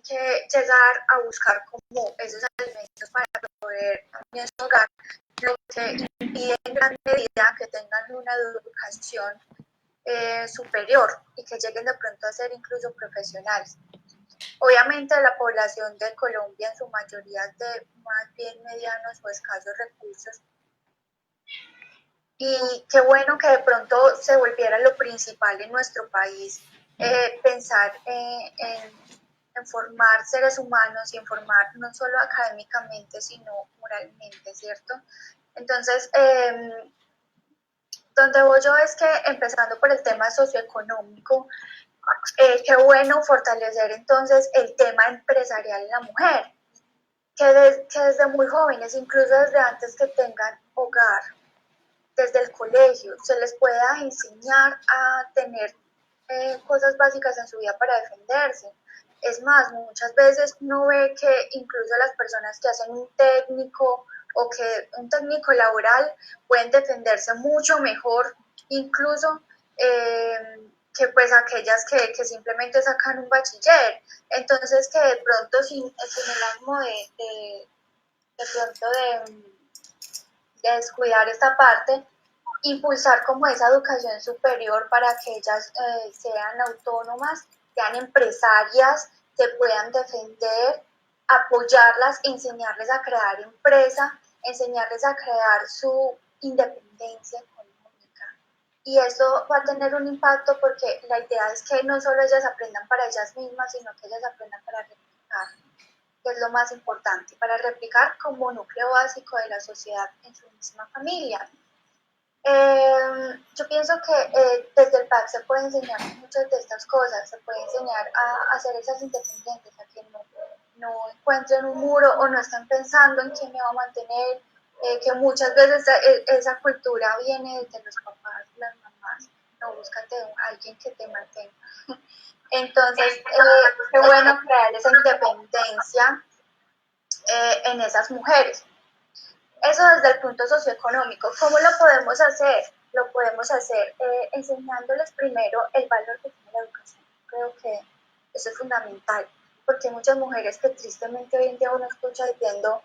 tiene que llegar a buscar como esos alimentos para poder en su hogar, lo que impide en gran medida que tengan una educación superior y que lleguen de pronto a ser incluso profesionales. Obviamente la población de Colombia en su mayoría es de más bien medianos o escasos recursos, y qué bueno que de pronto se volviera lo principal en nuestro país, pensar en formar seres humanos y en formar no solo académicamente, sino moralmente, ¿cierto? Entonces, donde voy yo es que, empezando por el tema socioeconómico, qué bueno fortalecer entonces el tema empresarial en la mujer, que desde muy jóvenes, incluso desde antes que tengan hogar, desde el colegio, se les pueda enseñar a tener cosas básicas en su vida para defenderse. Es más, muchas veces uno ve que incluso las personas que hacen un técnico o que un técnico laboral pueden defenderse mucho mejor, incluso que pues aquellas que simplemente sacan un bachiller. Entonces, que de pronto sin el ánimo de pronto de descuidar esta parte, impulsar como esa educación superior para que ellas sean autónomas, sean empresarias, se puedan defender, apoyarlas, enseñarles a crear empresa, enseñarles a crear su independencia económica. Y eso va a tener un impacto porque la idea es que no solo ellas aprendan para ellas mismas, sino que ellas aprendan para replicar, que es lo más importante, para replicar como núcleo básico de la sociedad en su misma familia. Yo pienso que desde el PAC se puede enseñar muchas de estas cosas, se puede enseñar a hacer esas independientes, a que no encuentren un muro o no estén pensando en quién me va a mantener, que muchas veces esa cultura viene desde los papás, las mamás, no buscan de alguien que te mantenga. Entonces, qué bueno crear esa independencia en esas mujeres. Eso desde el punto socioeconómico. ¿Cómo lo podemos hacer? Lo podemos hacer enseñándoles primero el valor que tiene la educación. Creo que eso es fundamental, porque hay muchas mujeres que tristemente hoy en día uno escucha diciendo,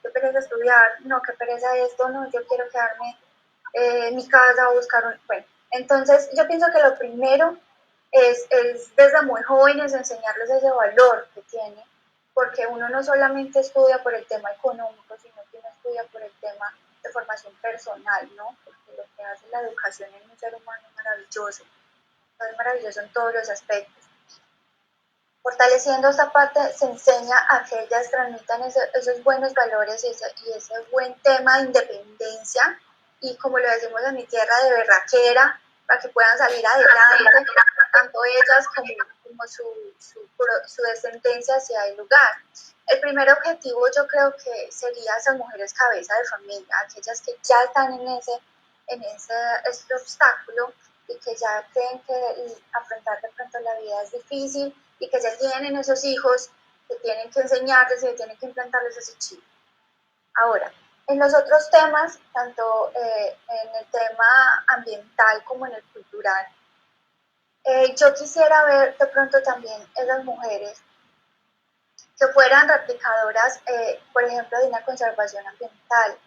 qué pereza estudiar, no, qué pereza esto, no, yo quiero quedarme en mi casa o buscar un... Bueno, entonces yo pienso que lo primero es desde muy jóvenes enseñarles ese valor que tiene, porque uno no solamente estudia por el tema económico, sino que uno estudia por el tema de formación personal, ¿no? Porque lo que hace la educación en un ser humano es maravilloso, es maravilloso en todos los aspectos. Fortaleciendo esta parte se enseña a que ellas transmitan esos buenos valores y ese buen tema de independencia y, como lo decimos en mi tierra, de berraquera, para que puedan salir adelante, tanto ellas como su descendencia hacia el lugar. El primer objetivo yo creo que sería esas mujeres cabeza de familia, aquellas que ya están en ese obstáculo y que ya creen que afrontar de pronto la vida es difícil y que ya tienen esos hijos que tienen que enseñarles y que tienen que implantarles ese chip. Ahora, en los otros temas, tanto en el tema ambiental como en el cultural, yo quisiera ver de pronto también esas mujeres que fueran replicadoras, por ejemplo, de una conservación ambiental.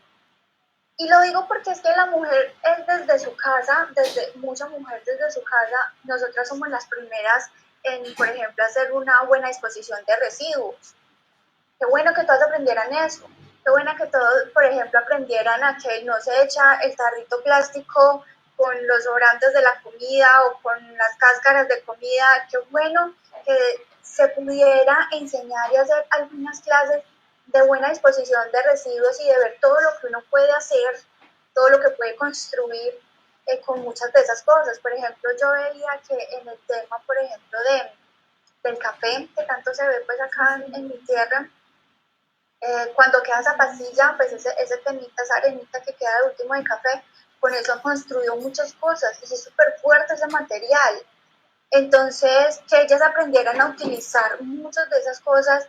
Y lo digo porque es que la mujer es desde su casa, mucha mujer desde su casa, nosotras somos las primeras en, por ejemplo, hacer una buena disposición de residuos. Qué bueno que todos aprendieran eso. Qué bueno que todos, por ejemplo, aprendieran a que no se echa el tarrito plástico con los sobrantes de la comida o con las cáscaras de comida. Qué bueno que se pudiera enseñar y hacer algunas clases de buena disposición de residuos y de ver todo lo que uno puede hacer, todo lo que puede construir con muchas de esas cosas. Por ejemplo, yo veía que en el tema, por ejemplo, del café, que tanto se ve pues acá en mi tierra, cuando queda esa pastilla, pues ese temita, esa arenita que queda de último del café, con eso han construido muchas cosas y es súper fuerte ese material. Entonces, que ellas aprendieran a utilizar muchas de esas cosas,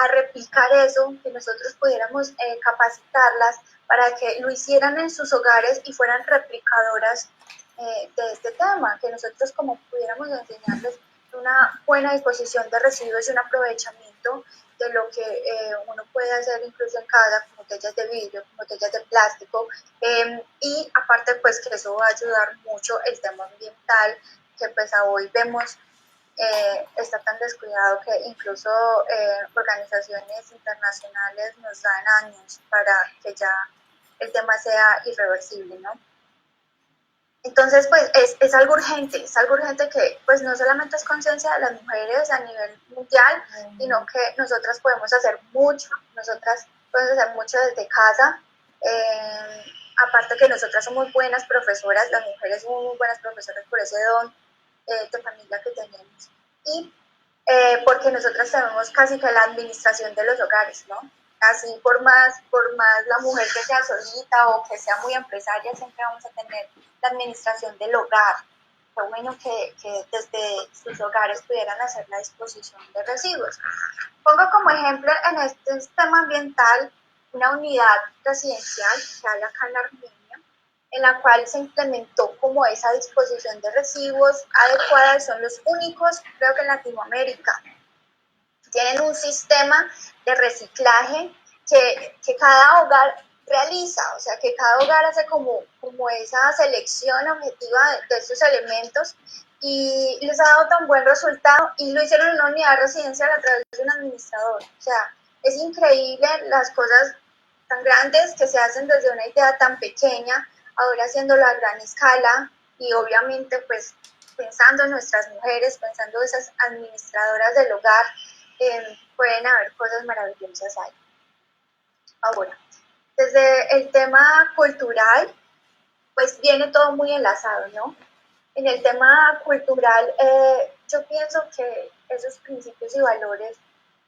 a replicar eso, que nosotros pudiéramos capacitarlas para que lo hicieran en sus hogares y fueran replicadoras de este tema, que nosotros como pudiéramos enseñarles una buena disposición de residuos y un aprovechamiento de lo que uno puede hacer incluso en casa, con botellas de vidrio, con botellas de plástico, y aparte pues que eso va a ayudar mucho el tema ambiental, que pues a hoy vemos está tan descuidado que incluso organizaciones internacionales nos dan años para que ya el tema sea irreversible, ¿no? Entonces, pues es algo urgente que pues no solamente es conciencia de las mujeres a nivel mundial, sino que nosotras podemos hacer mucho, nosotras podemos hacer mucho desde casa. Aparte que nosotras somos buenas profesoras, las mujeres somos muy buenas profesoras por ese don de familia que tenemos. Y porque nosotras tenemos casi que la administración de los hogares, ¿no? Así por más la mujer que sea solita o que sea muy empresaria, siempre vamos a tener la administración del hogar. Qué bueno que desde sus hogares pudieran hacer la disposición de residuos. Pongo como ejemplo en este tema ambiental una unidad residencial que hay acá en Armenia, en la cual se implementó como esa disposición de residuos adecuada, son los únicos, creo que en Latinoamérica. Tienen un sistema de reciclaje que cada hogar realiza, o sea, que cada hogar hace como esa selección objetiva de estos elementos y les ha dado tan buen resultado y lo hicieron en una unidad residencial a través de un administrador. O sea, es increíble las cosas tan grandes que se hacen desde una idea tan pequeña, ahora haciéndolo a gran escala y obviamente pues pensando en nuestras mujeres, pensando en esas administradoras del hogar, pueden haber cosas maravillosas ahí. Ahora, desde el tema cultural, pues viene todo muy enlazado, ¿no? En el tema cultural, yo pienso que esos principios y valores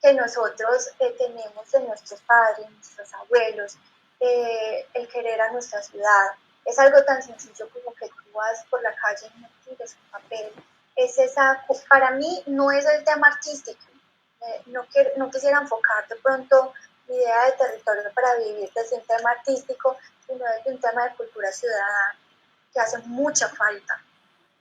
que nosotros tenemos de nuestros padres, nuestros abuelos, el querer a nuestra ciudad, es algo tan sencillo como que tú vas por la calle y no tires un papel. Es esa, para mí no es el tema artístico, no quisiera enfocar de pronto mi idea de territorio para vivir desde un tema artístico, sino desde un tema de cultura ciudadana, que hace mucha falta,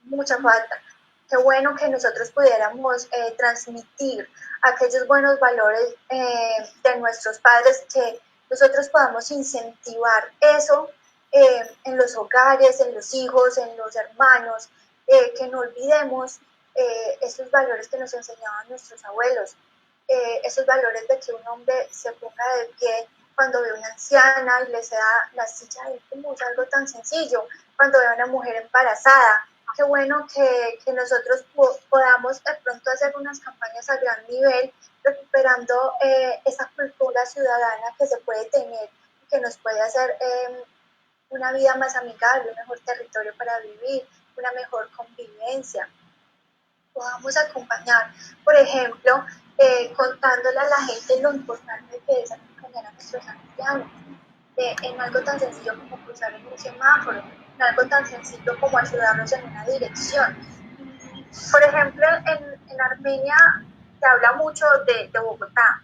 mucha falta. Qué bueno que nosotros pudiéramos transmitir aquellos buenos valores de nuestros padres, que nosotros podamos incentivar eso en los hogares, en los hijos, en los hermanos, que no olvidemos esos valores que nos enseñaban nuestros abuelos, esos valores de que un hombre se ponga de pie cuando ve una anciana y le ceda la silla de es algo tan sencillo, cuando ve a una mujer embarazada. Qué bueno que nosotros podamos de pronto hacer unas campañas a gran nivel, recuperando esa cultura ciudadana que se puede tener y que nos puede hacer una vida más amigable, un mejor territorio para vivir, una mejor convivencia. Podamos acompañar, por ejemplo, contándole a la gente lo importante que es acompañar a nuestros ancianos, en algo tan sencillo como cruzar en un semáforo, en algo tan sencillo como ayudarnos en una dirección. Por ejemplo, en Armenia se habla mucho de Bogotá,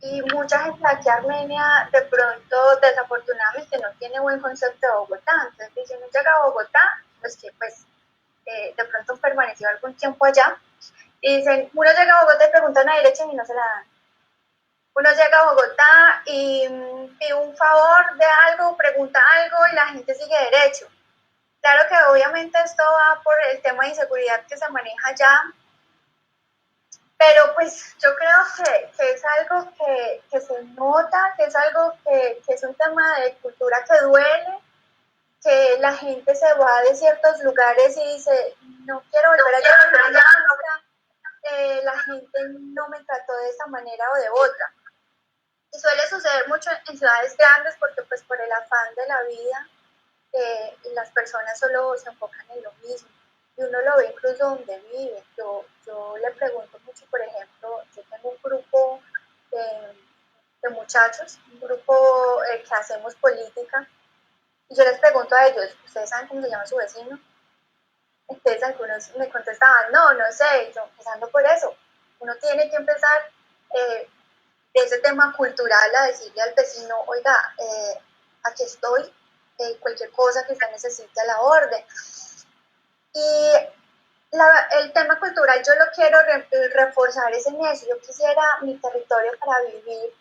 y mucha gente aquí en Armenia de pronto desafortunadamente no tiene buen concepto de Bogotá, entonces si uno llega a Bogotá, pues que pues de pronto permaneció algún tiempo allá, y dicen, uno llega a Bogotá y pregunta una dirección y no se la dan. Uno llega a Bogotá y pide un favor de algo, pregunta algo y la gente sigue derecho. Claro que obviamente esto va por el tema de inseguridad que se maneja allá, pero pues yo creo que es algo que se nota, que es algo que es un tema de cultura que duele, que la gente se va de ciertos lugares y dice, no quiero volver allá, la gente no me trató de esa manera o de otra. Y suele suceder mucho en ciudades grandes porque pues por el afán de la vida las personas solo se enfocan en lo mismo. Y uno lo ve incluso donde vive. Yo le pregunto mucho, por ejemplo, yo tengo un grupo de muchachos, un grupo que hacemos política, y yo les pregunto a ellos, ¿ustedes saben cómo se llama su vecino? Entonces algunos me contestaban, no, no sé, yo empezando por eso. Uno tiene que empezar de ese tema cultural a decirle al vecino, oiga, aquí estoy, cualquier cosa que usted necesite a la orden. Y el tema cultural yo lo quiero reforzar es en eso. Yo quisiera mi territorio para vivir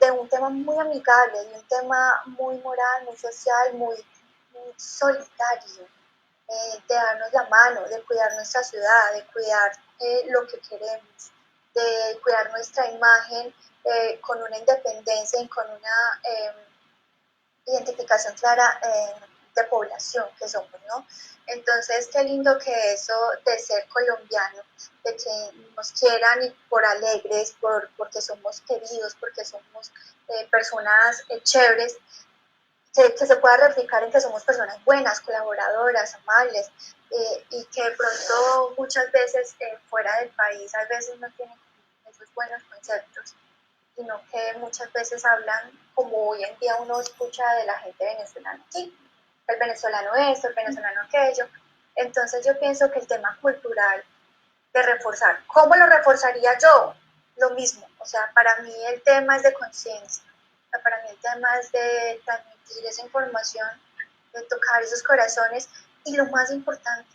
de un tema muy amigable, de un tema muy moral, muy social, muy solidario, de darnos la mano, de cuidar nuestra ciudad, de cuidar lo que queremos, de cuidar nuestra imagen con una independencia y con una identificación clara de población que somos, ¿no? Entonces, qué lindo que eso de ser colombiano, de que nos quieran y por alegres, porque somos queridos, porque somos personas chéveres, que se pueda replicar en que somos personas buenas, colaboradoras, amables, y que de pronto muchas veces fuera del país a veces no tienen esos buenos conceptos, sino que muchas veces hablan como hoy en día uno escucha de la gente venezolana aquí, el venezolano esto, el venezolano aquello. Entonces yo pienso que el tema cultural de reforzar, ¿cómo lo reforzaría yo? Lo mismo, o sea, para mí el tema es de conciencia, o sea, para mí el tema es de transmitir esa información, de tocar esos corazones y lo más importante,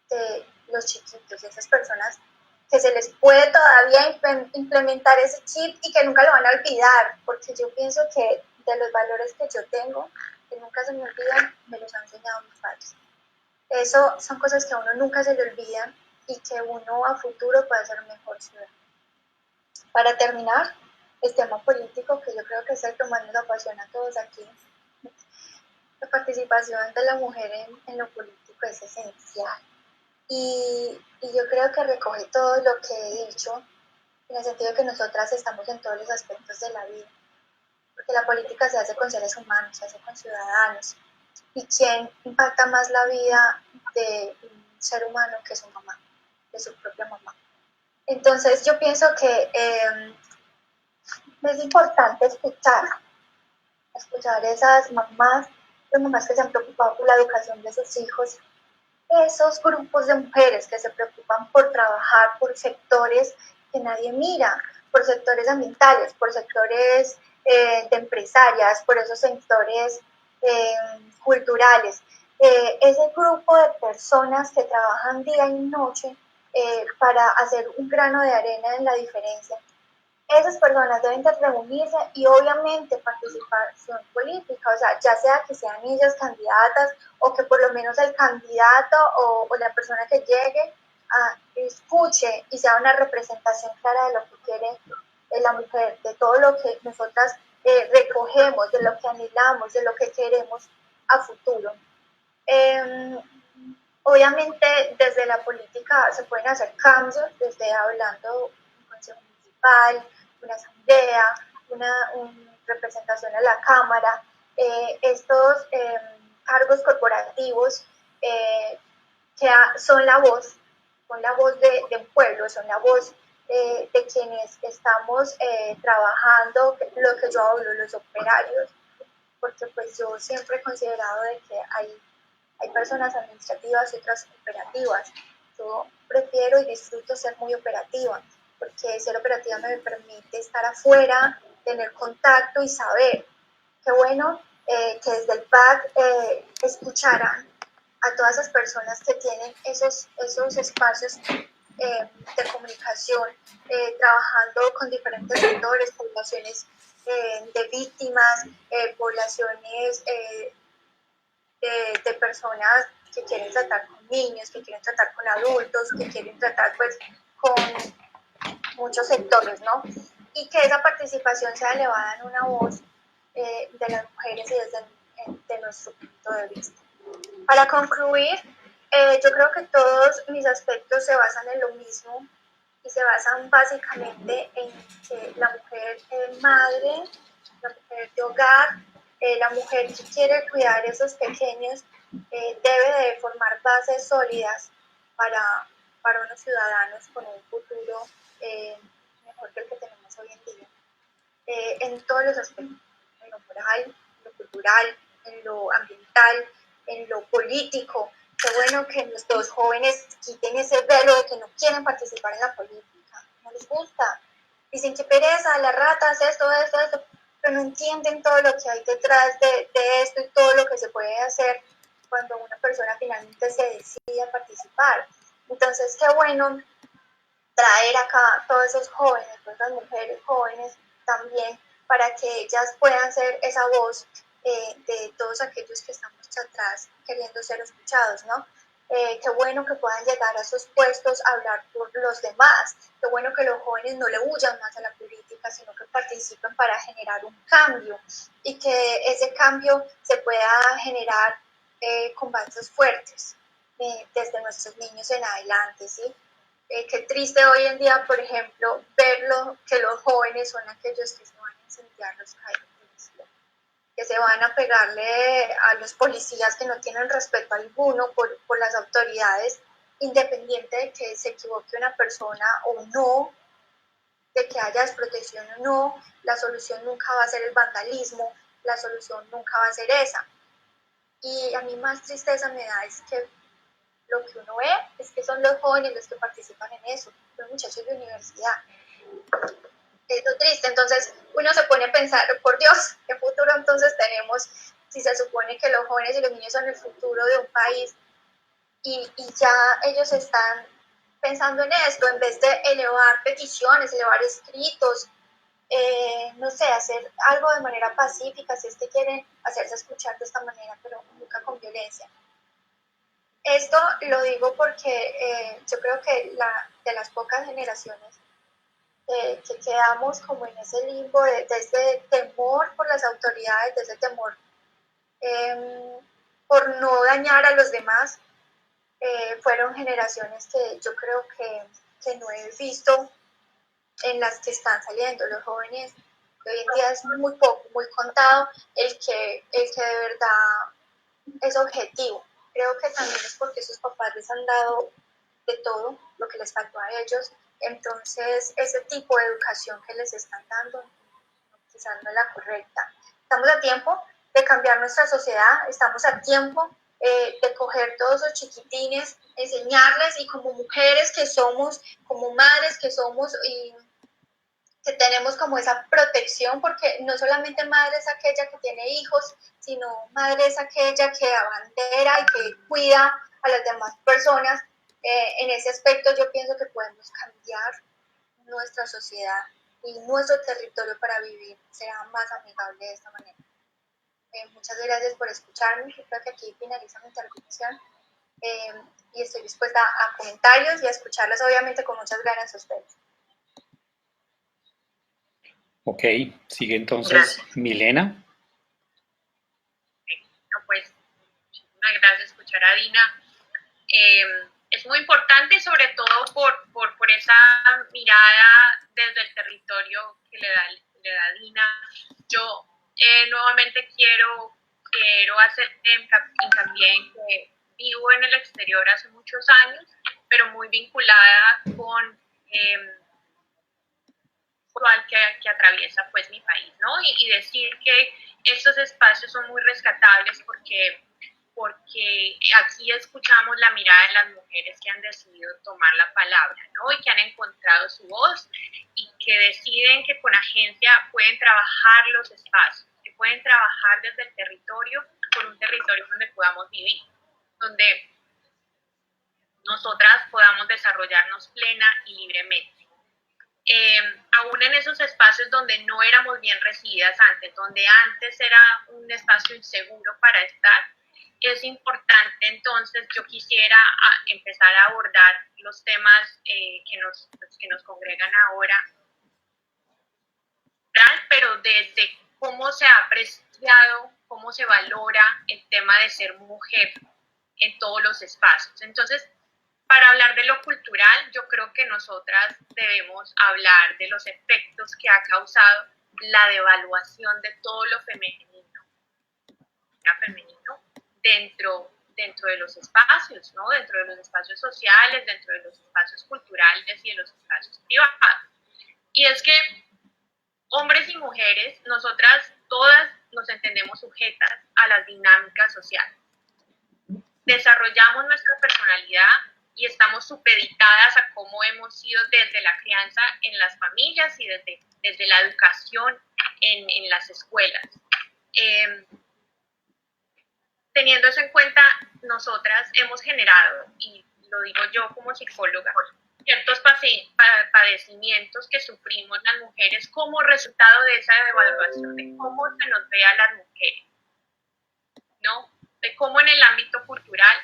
de los chiquitos, de esas personas que se les puede todavía implementar ese chip y que nunca lo van a olvidar, porque yo pienso que de los valores que yo tengo, que nunca se me olvidan, me los han enseñado mis padres. Eso son cosas que a uno nunca se le olvidan y que uno a futuro puede ser un mejor ciudadano. Para terminar, el tema político, que yo creo que es el que más nos apasiona a todos aquí, la participación de la mujer en lo político es esencial. Y yo creo que recoge todo lo que he dicho, en el sentido de que nosotras estamos en todos los aspectos de la vida, porque la política se hace con seres humanos, se hace con ciudadanos. ¿Y quién impacta más la vida de un ser humano que su mamá, de su propia mamá? Entonces yo pienso que es importante escuchar esas mamás, las mamás que se han preocupado por la educación de sus hijos, esos grupos de mujeres que se preocupan por trabajar por sectores que nadie mira, por sectores ambientales, por sectores de empresarias, por esos sectores culturales. Ese grupo de personas que trabajan día y noche para hacer un grano de arena en la diferencia, esas personas deben de reunirse y obviamente participación política, o sea, ya sea que sean ellas candidatas o que por lo menos el candidato o la persona que llegue escuche y sea una representación clara de lo que quiere la mujer, de todo lo que nosotras recogemos, de lo que anhelamos, de lo que queremos a futuro. Eh, Obviamente desde la política se pueden hacer cambios, desde hablando un consejo municipal, una asamblea, una representación a la Cámara, estos cargos corporativos que son la voz de un pueblo, son la voz de quienes estamos trabajando, lo que yo hablo, los operarios, porque pues yo siempre he considerado de que hay personas administrativas y otras operativas. Yo prefiero y disfruto ser muy operativa, porque ser operativa me permite estar afuera, tener contacto y saber. Qué bueno que desde el PAC escucharan a todas esas personas que tienen esos espacios de comunicación, trabajando con diferentes sectores, poblaciones de víctimas, poblaciones de personas que quieren tratar con niños, que quieren tratar con adultos, que quieren tratar pues con muchos sectores, ¿no? Y que esa participación sea elevada en una voz de las mujeres y de nuestro punto de vista. Para concluir, yo creo que todos mis aspectos se basan en lo mismo y se basan básicamente en que la mujer madre, la mujer de hogar, la mujer que quiere cuidar a esos pequeños, debe de formar bases sólidas para, para unos ciudadanos con un futuro mejor que el que tenemos hoy en día, en todos los aspectos, en lo moral, en lo cultural, en lo ambiental, en lo político. Qué bueno que nuestros jóvenes quiten ese velo de que no quieren participar en la política, no les gusta. Dicen que pereza, las ratas, esto, pero no entienden todo lo que hay detrás de esto y todo lo que se puede hacer cuando una persona finalmente se decide a participar. Entonces, qué bueno traer acá todos esos jóvenes, todas las mujeres jóvenes también, para que ellas puedan ser esa voz de todos aquellos que estamos atrás queriendo ser escuchados, ¿no? Qué bueno que puedan llegar a esos puestos a hablar por los demás, qué bueno que los jóvenes no le huyan más a la política, sino que participen para generar un cambio y que ese cambio se pueda generar con bases fuertes desde nuestros niños en adelante, ¿sí? Qué triste hoy en día, por ejemplo, verlo que los jóvenes son aquellos que se van a incendiar los calles, que se van a pegarle a los policías que no tienen respeto alguno por las autoridades, independiente de que se equivoque una persona o no, de que haya desprotección o no, la solución nunca va a ser el vandalismo, la solución nunca va a ser esa. Y a mí más tristeza me da es que lo que uno ve es que son los jóvenes los que participan en eso, los muchachos de universidad. Es lo triste, entonces uno se pone a pensar, por Dios, ¿qué futuro entonces tenemos si se supone que los jóvenes y los niños son el futuro de un país y ya ellos están pensando en esto, en vez de elevar peticiones, elevar escritos, no sé, hacer algo de manera pacífica, si es que quieren hacerse escuchar de esta manera, pero nunca con violencia. Esto lo digo porque yo creo que de las pocas generaciones que quedamos como en ese limbo de ese temor por las autoridades, de ese temor por no dañar a los demás, fueron generaciones que yo creo que no he visto en las que están saliendo los jóvenes. Hoy en día es muy poco, muy contado el que de verdad es objetivo. Creo que también es porque sus papás les han dado de todo lo que les faltó a ellos. Entonces, ese tipo de educación que les están dando quizás no es la correcta. Estamos a tiempo de cambiar nuestra sociedad, estamos a tiempo de coger todos esos chiquitines, enseñarles y como mujeres que somos, como madres que somos y que tenemos como esa protección, porque no solamente madre es aquella que tiene hijos, sino madre es aquella que abandera y que cuida a las demás personas. En ese aspecto yo pienso que podemos cambiar nuestra sociedad y nuestro territorio para vivir será más amigable de esta manera. Muchas gracias por escucharme. Yo creo que aquí finaliza mi intervención y estoy dispuesta a comentarios y a escucharlos obviamente con muchas ganas a ustedes. Ok, sigue entonces Milena. No, pues, muchísimas gracias escuchar a Dina. Es muy importante, sobre todo por esa mirada desde el territorio que le da Dina. Yo nuevamente quiero hacer hincapié en que vivo en el exterior hace muchos años, pero muy vinculada con que atraviesa pues mi país, ¿no? Y decir que estos espacios son muy rescatables porque aquí escuchamos la mirada de las mujeres que han decidido tomar la palabra, ¿no? Y que han encontrado su voz y que deciden que con agencia pueden trabajar los espacios, que pueden trabajar desde el territorio por un territorio donde podamos vivir, donde nosotras podamos desarrollarnos plena y libremente. Aún en esos espacios donde no éramos bien recibidas antes, donde antes era un espacio inseguro para estar, es importante entonces, yo quisiera empezar a abordar los temas que nos congregan ahora, pero desde cómo se ha apreciado, cómo se valora el tema de ser mujer en todos los espacios. Entonces, para hablar de lo cultural, yo creo que nosotras debemos hablar de los efectos que ha causado la devaluación de todo lo femenino dentro de los espacios, ¿no? Dentro de los espacios sociales, dentro de los espacios culturales y de los espacios privados. Y es que hombres y mujeres, nosotras todas nos entendemos sujetas a las dinámicas sociales. Desarrollamos nuestra personalidad y estamos supeditadas a cómo hemos sido desde la crianza en las familias y desde la educación en las escuelas. Teniendo eso en cuenta, nosotras hemos generado, y lo digo yo como psicóloga, ciertos padecimientos que sufrimos las mujeres como resultado de esa devaluación, de cómo se nos ve a las mujeres, ¿no? De cómo en el ámbito cultural,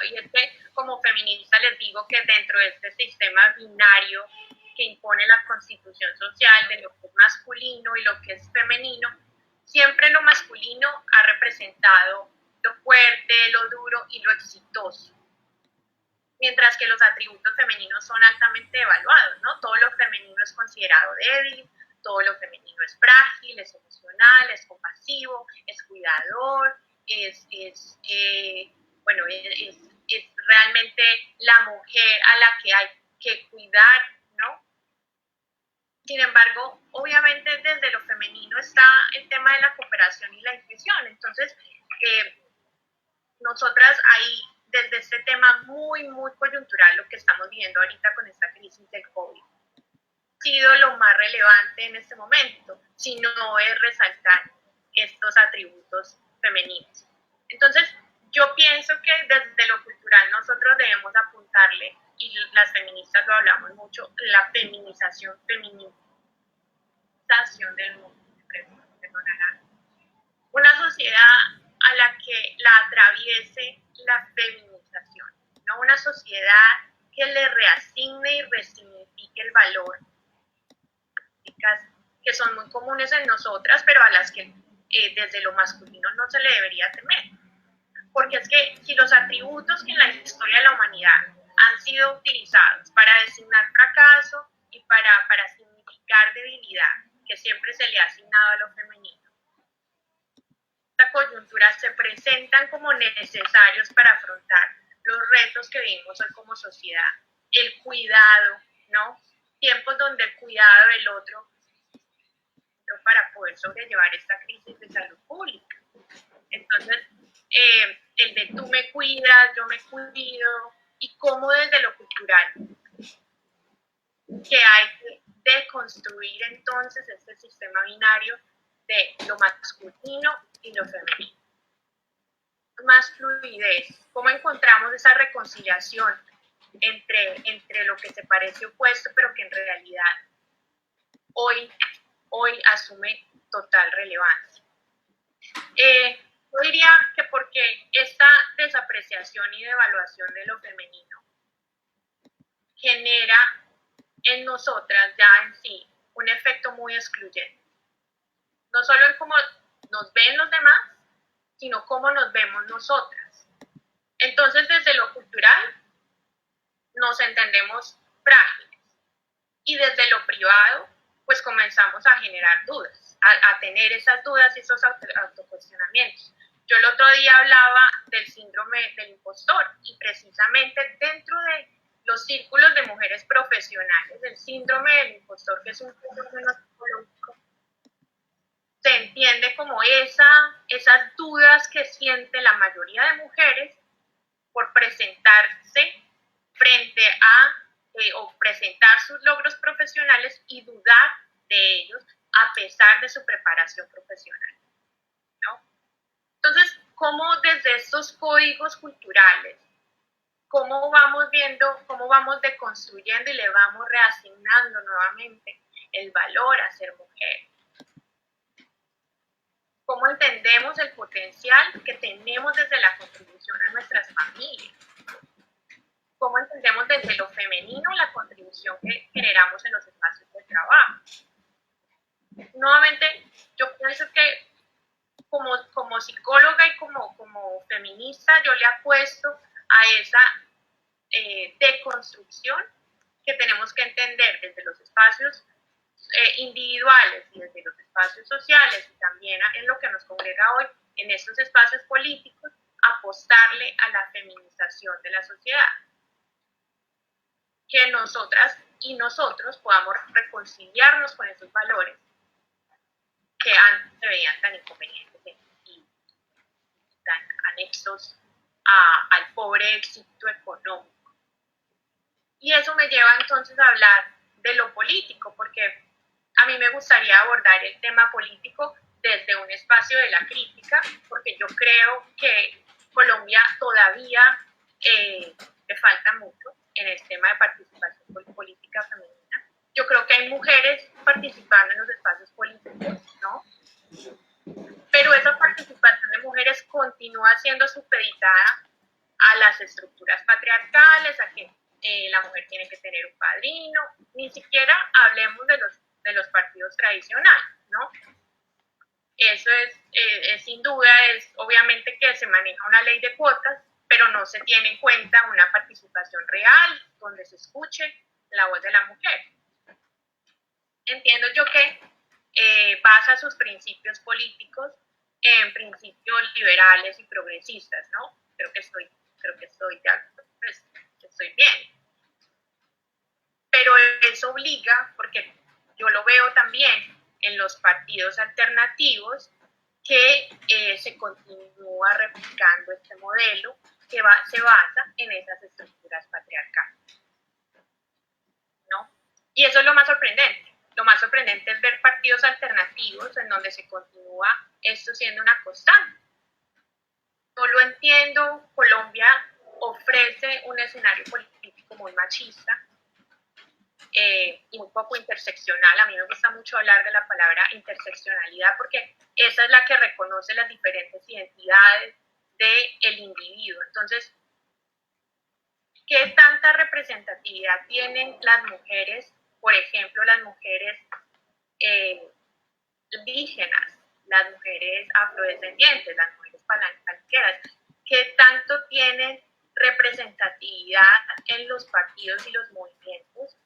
y es que como feminista les digo que dentro de este sistema binario que impone la constitución social de lo que es masculino y lo que es femenino, siempre lo masculino ha representado lo fuerte, lo duro y lo exitoso, mientras que los atributos femeninos son altamente evaluados, ¿no? Todo lo femenino es considerado débil, todo lo femenino es frágil, es emocional, es compasivo, es cuidador, es realmente la mujer a la que hay que cuidar, ¿no? Sin embargo, obviamente desde lo femenino está el tema de la cooperación y la inclusión. Entonces, nosotras ahí, desde este tema muy, muy coyuntural, lo que estamos viviendo ahorita con esta crisis del COVID, ha sido lo más relevante en este momento, si no es resaltar estos atributos femeninos. Entonces, yo pienso que desde lo cultural nosotros debemos apuntarle, y las feministas lo hablamos mucho, la feminización del mundo. Una sociedad a la que la atraviese la feminización, no una sociedad que le reasigne y resignifique el valor, que son muy comunes en nosotras, pero a las que desde lo masculino no se le debería temer. Porque es que si los atributos que en la historia de la humanidad han sido utilizados para designar fracaso y para significar debilidad, que siempre se le ha asignado a lo femenino, esta coyuntura se presentan como necesarios para afrontar los retos que vivimos hoy como sociedad. El cuidado, ¿no? Tiempos donde el cuidado del otro para poder sobrellevar esta crisis de salud pública. Entonces, el de tú me cuidas, yo me cuido, y cómo desde lo cultural que hay que deconstruir entonces este sistema binario de lo masculino y lo femenino. Más fluidez, cómo encontramos esa reconciliación entre lo que se parece opuesto, pero que en realidad hoy asume total relevancia. Yo diría que porque esta desapreciación y devaluación de lo femenino genera en nosotras ya en sí un efecto muy excluyente. No solo en cómo nos ven los demás, sino cómo nos vemos nosotras. Entonces, desde lo cultural, nos entendemos frágiles. Y desde lo privado, pues comenzamos a generar dudas, a tener esas dudas y esos autocuestionamientos. Yo el otro día hablaba del síndrome del impostor, y precisamente dentro de los círculos de mujeres profesionales, el síndrome del impostor, que es un fenómeno psicológico, se entiende como esas dudas que siente la mayoría de mujeres por presentarse frente a o presentar sus logros profesionales y dudar de ellos a pesar de su preparación profesional, ¿no? Entonces, ¿cómo desde estos códigos culturales, cómo vamos viendo, cómo vamos deconstruyendo y le vamos reasignando nuevamente el valor a ser mujer? ¿Cómo entendemos el potencial que tenemos desde la contribución a nuestras familias? ¿Cómo entendemos desde lo femenino la contribución que generamos en los espacios de trabajo? Nuevamente, yo pienso que como psicóloga y como feminista, yo le apuesto a esa deconstrucción que tenemos que entender desde los espacios individuales y desde los espacios sociales, y también en lo que nos congrega hoy, en estos espacios políticos, apostarle a la feminización de la sociedad. Que nosotras y nosotros podamos reconciliarnos con esos valores que antes se veían tan inconvenientes y tan anexos al pobre éxito económico. Y eso me lleva entonces a hablar de lo político, porque a mí me gustaría abordar el tema político desde un espacio de la crítica, porque yo creo que Colombia todavía que falta mucho en el tema de participación política femenina. Yo creo que hay mujeres participando en los espacios políticos, ¿no? Pero esa participación de mujeres continúa siendo supeditada a las estructuras patriarcales, a que la mujer tiene que tener un padrino, ni siquiera hablemos de los partidos tradicionales, ¿no? Eso es sin duda, es obviamente que se maneja una ley de cuotas, pero no se tiene en cuenta una participación real donde se escuche la voz de la mujer. Entiendo yo que basa sus principios políticos en principios liberales y progresistas, ¿no? Creo que estoy bien. Pero eso obliga, porque yo lo veo también en los partidos alternativos, que se continúa replicando este modelo que se basa en esas estructuras patriarcales, ¿no? Y eso es lo más sorprendente. Lo más sorprendente es ver partidos alternativos en donde se continúa esto siendo una constante. No lo entiendo, Colombia ofrece un escenario político muy machista y muy poco interseccional. A mí me gusta mucho hablar de la palabra interseccionalidad porque esa es la que reconoce las diferentes identidades del individuo. Entonces, ¿qué tanta representatividad tienen las mujeres, por ejemplo, las mujeres indígenas, las mujeres afrodescendientes, las mujeres palenqueras? ¿Qué tanto tienen representatividad en los partidos y los movimientos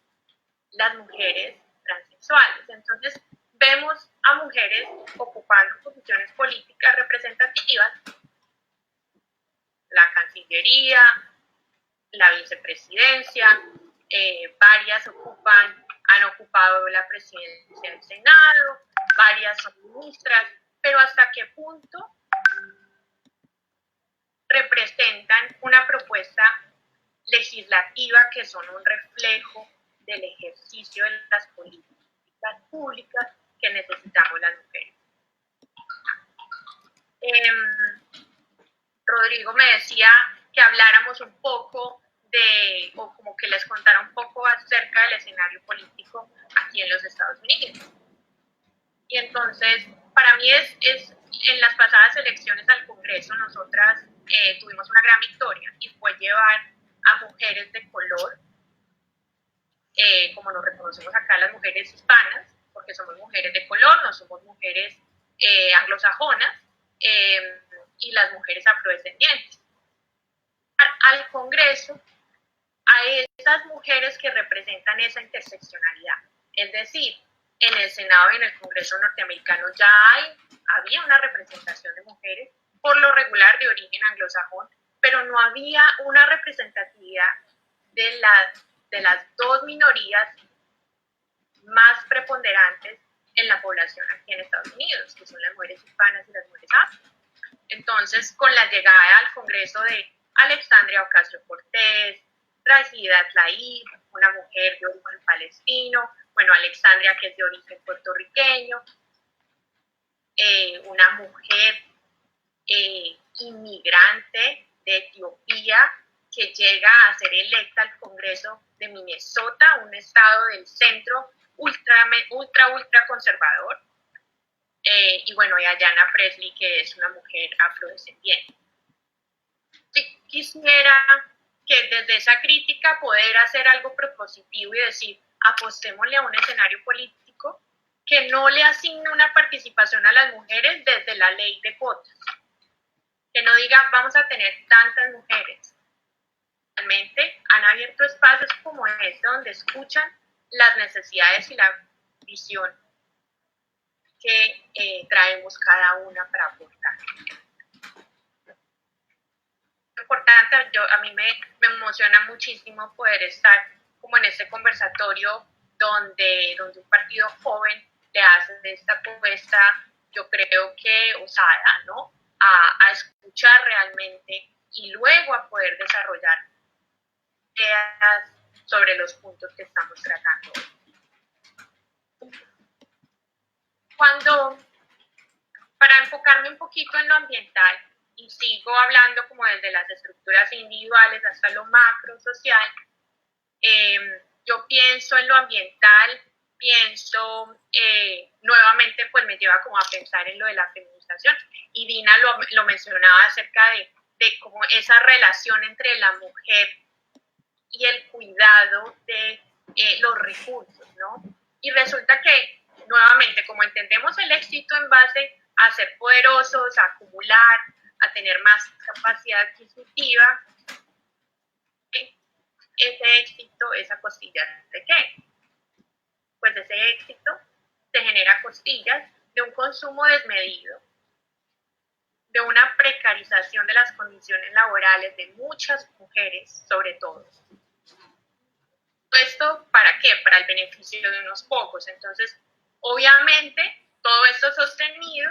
las mujeres transexuales? Entonces, vemos a mujeres ocupando posiciones políticas representativas, la Cancillería, la vicepresidencia, varias han ocupado la presidencia del Senado, varias son ministras, pero ¿hasta qué punto representan una propuesta legislativa que son un reflejo del ejercicio de las políticas públicas que necesitamos las mujeres? Rodrigo me decía que habláramos un poco o como que les contara un poco acerca del escenario político aquí en los Estados Unidos. Y entonces, para mí en las pasadas elecciones al Congreso, nosotras tuvimos una gran victoria y fue llevar a mujeres de color, como nos reconocemos acá las mujeres hispanas, porque somos mujeres de color, no somos mujeres anglosajonas, y las mujeres afrodescendientes. Al Congreso, a esas mujeres que representan esa interseccionalidad. Es decir, en el Senado y en el Congreso norteamericano ya había una representación de mujeres, por lo regular de origen anglosajón, pero no había una representatividad de las dos minorías más preponderantes en la población aquí en Estados Unidos, que son las mujeres hispanas y las mujeres afro. Entonces, con la llegada al Congreso de Alexandria Ocasio-Cortez, Rashida Tlaib, una mujer de origen palestino, bueno, Alexandria, que es de origen puertorriqueño, una mujer inmigrante de Etiopía que llega a ser electa al Congreso de Minnesota, un estado del centro ultra conservador, y bueno, y Ayanna Pressley, que es una mujer afrodescendiente. Sí, quisiera que desde esa crítica poder hacer algo propositivo y decir, apostémosle a un escenario político que no le asigne una participación a las mujeres desde la ley de cuotas, que no diga vamos a tener tantas mujeres. Realmente han abierto espacios como este donde escuchan las necesidades y la visión que traemos cada una para aportar. Importante, a mí me emociona muchísimo poder estar como en este conversatorio donde un partido joven le hace de esta propuesta, yo creo que osada, ¿no? A escuchar realmente y luego a poder desarrollar ideas sobre los puntos que estamos tratando hoy. Para enfocarme un poquito en lo ambiental y sigo hablando como desde las estructuras individuales hasta lo macro social, yo pienso en lo ambiental, pienso nuevamente, pues me lleva como a pensar en lo de la feminización, y Dina lo mencionaba acerca de como esa relación entre la mujer y el cuidado de los recursos, ¿no? Y resulta que, nuevamente, como entendemos el éxito en base a ser poderosos, a acumular, a tener más capacidad adquisitiva, ese éxito es a costillas ¿de qué? Pues ese éxito se genera a costillas de un consumo desmedido, de una precarización de las condiciones laborales de muchas mujeres, sobre todo. ¿Esto para qué? Para el beneficio de unos pocos. Entonces, obviamente, todo esto sostenido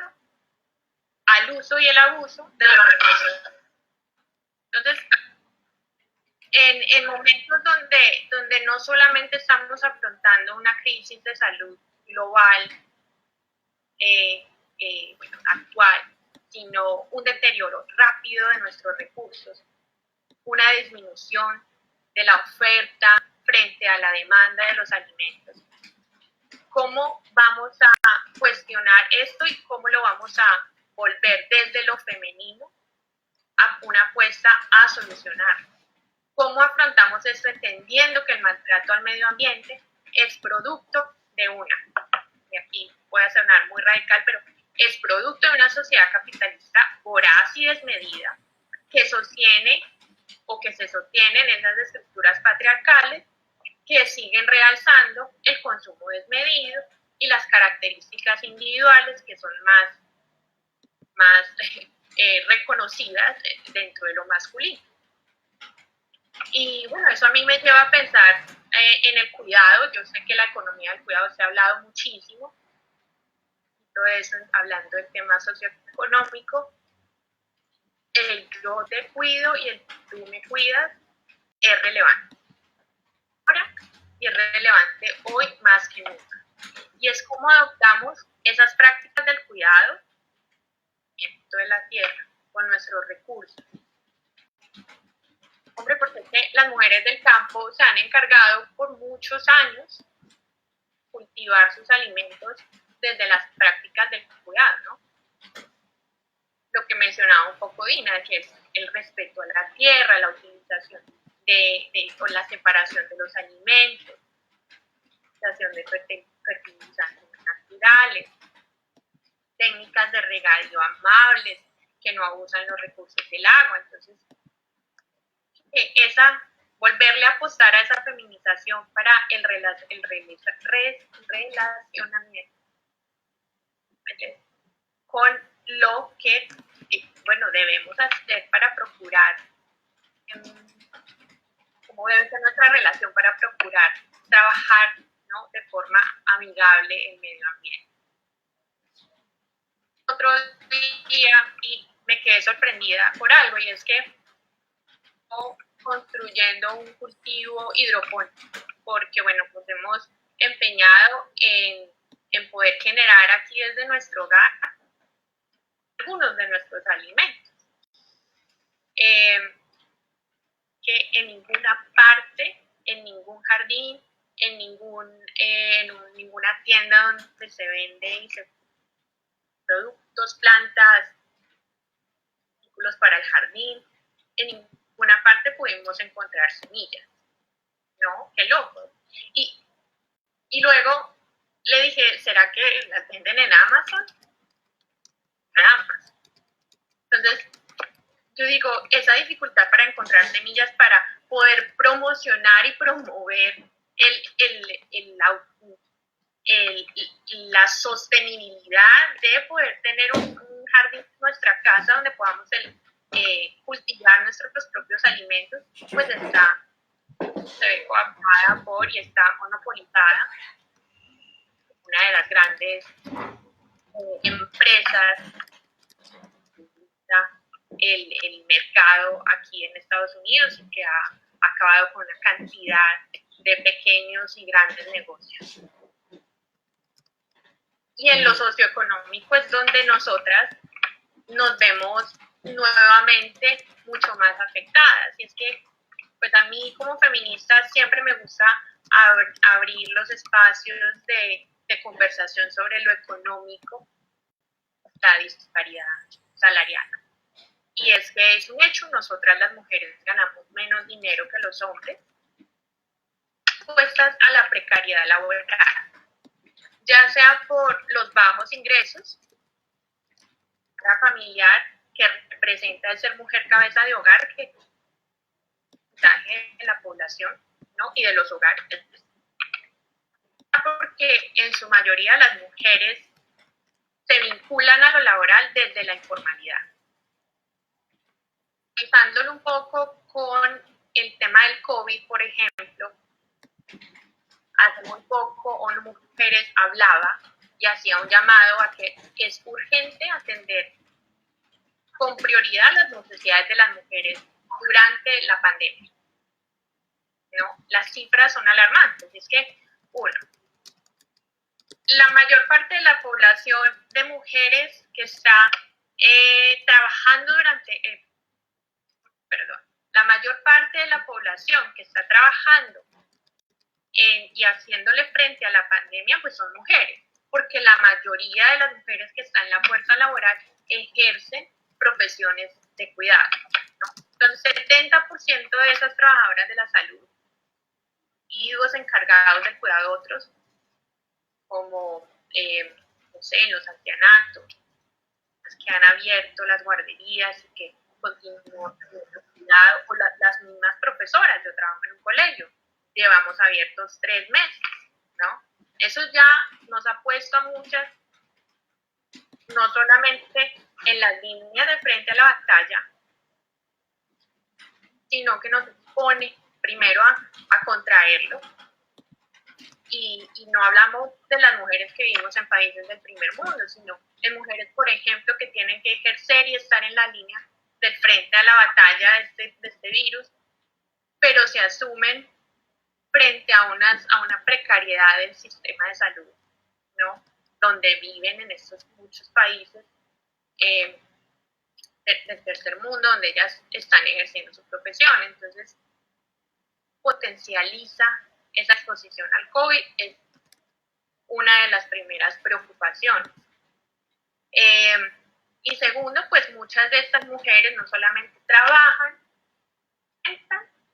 al uso y el abuso de los recursos. Entonces, en momentos donde no solamente estamos afrontando una crisis de salud global, actual, sino un deterioro rápido de nuestros recursos, una disminución de la oferta frente a la demanda de los alimentos. ¿Cómo vamos a cuestionar esto y cómo lo vamos a volver desde lo femenino a una apuesta a solucionar? ¿Cómo afrontamos esto entendiendo que el maltrato al medio ambiente es producto de y aquí puede sonar muy radical, pero es producto de una sociedad capitalista voraz y desmedida que sostiene o que se sostiene en esas estructuras patriarcales que siguen realzando el consumo desmedido y las características individuales que son más reconocidas dentro de lo masculino? Y bueno, eso a mí me lleva a pensar en el cuidado. Yo sé que la economía del cuidado se ha hablado muchísimo, todo eso hablando del tema socioeconómico. El yo te cuido y el tú me cuidas es relevante ahora y es relevante hoy más que nunca. Y es como adoptamos esas prácticas del cuidado de la tierra con nuestros recursos. Hombre, porque las mujeres del campo se han encargado por muchos años cultivar sus alimentos desde las prácticas del cuidado, ¿no? Lo que mencionaba un poco Dina, que es el respeto a la tierra, la utilización o la separación de los alimentos, utilización de fertilizantes naturales, técnicas de regadío amables que no abusan los recursos del agua. Entonces, volverle a apostar a esa feminización para el relacionamiento con lo que debemos hacer para procurar, cómo debe ser nuestra relación para procurar trabajar, ¿no?, de forma amigable el medio ambiente. Otro día, y me quedé sorprendida por algo, y es que construyendo un cultivo hidropónico, porque bueno, pues hemos empeñado en poder generar aquí desde nuestro hogar algunos de nuestros alimentos, que en ninguna parte, en ningún jardín, en ninguna tienda donde se vende productos, plantas, artículos para el jardín, en ninguna parte pudimos encontrar semillas, ¿no? ¡Qué loco! Y luego le dije, ¿será que las venden en Amazon? Entonces, yo digo, esa dificultad para encontrar semillas para poder promocionar y promover la sostenibilidad de poder tener un jardín en nuestra casa donde podamos cultivar nuestros propios alimentos, pues se ve coaptada y está monopolizada una de las grandes empresas, el mercado aquí en Estados Unidos, y que ha acabado con una cantidad de pequeños y grandes negocios. Y en lo socioeconómico es donde nosotras nos vemos nuevamente mucho más afectadas. Y es que, pues a mí como feminista siempre me gusta abrir los espacios de conversación sobre lo económico, la disparidad salarial. Y es que es un hecho, nosotras las mujeres ganamos menos dinero que los hombres, puestas a la precariedad laboral, ya sea por los bajos ingresos, la familiar que representa el ser mujer cabeza de hogar, que de la población, ¿no? Y de los hogares, porque en su mayoría las mujeres se vinculan a lo laboral desde la informalidad. Pensándolo un poco con el tema del COVID, por ejemplo, hace muy poco ONU Mujeres hablaba y hacía un llamado a que es urgente atender con prioridad las necesidades de las mujeres durante la pandemia, ¿no? Las cifras son alarmantes. Es que, uno, la mayor parte de la población de mujeres que está trabajando la mayor parte de la población que está trabajando y haciéndole frente a la pandemia, pues son mujeres, porque la mayoría de las mujeres que están en la fuerza laboral ejercen profesiones de cuidado, ¿no? Entonces, 70% de esas trabajadoras de la salud, individuos encargados del cuidado de otros, como, no sé, en los ancianatos, que han abierto las guarderías y que continúan teniendo cuidado, o las mismas profesoras, yo trabajo en un colegio, llevamos abiertos 3 meses, ¿no? Eso ya nos ha puesto a muchas, no solamente en las líneas de frente a la batalla, sino que nos pone primero a contraerlo. Y no hablamos de las mujeres que vivimos en países del primer mundo, sino de mujeres, por ejemplo, que tienen que ejercer y estar en la línea del frente a la batalla de este virus, pero se asumen frente a una precariedad del sistema de salud, ¿no? Donde viven en estos muchos países del tercer mundo, donde ellas están ejerciendo su profesión. Entonces, potencializa esa exposición al COVID, es una de las primeras preocupaciones. Y segundo, pues muchas de estas mujeres no solamente trabajan,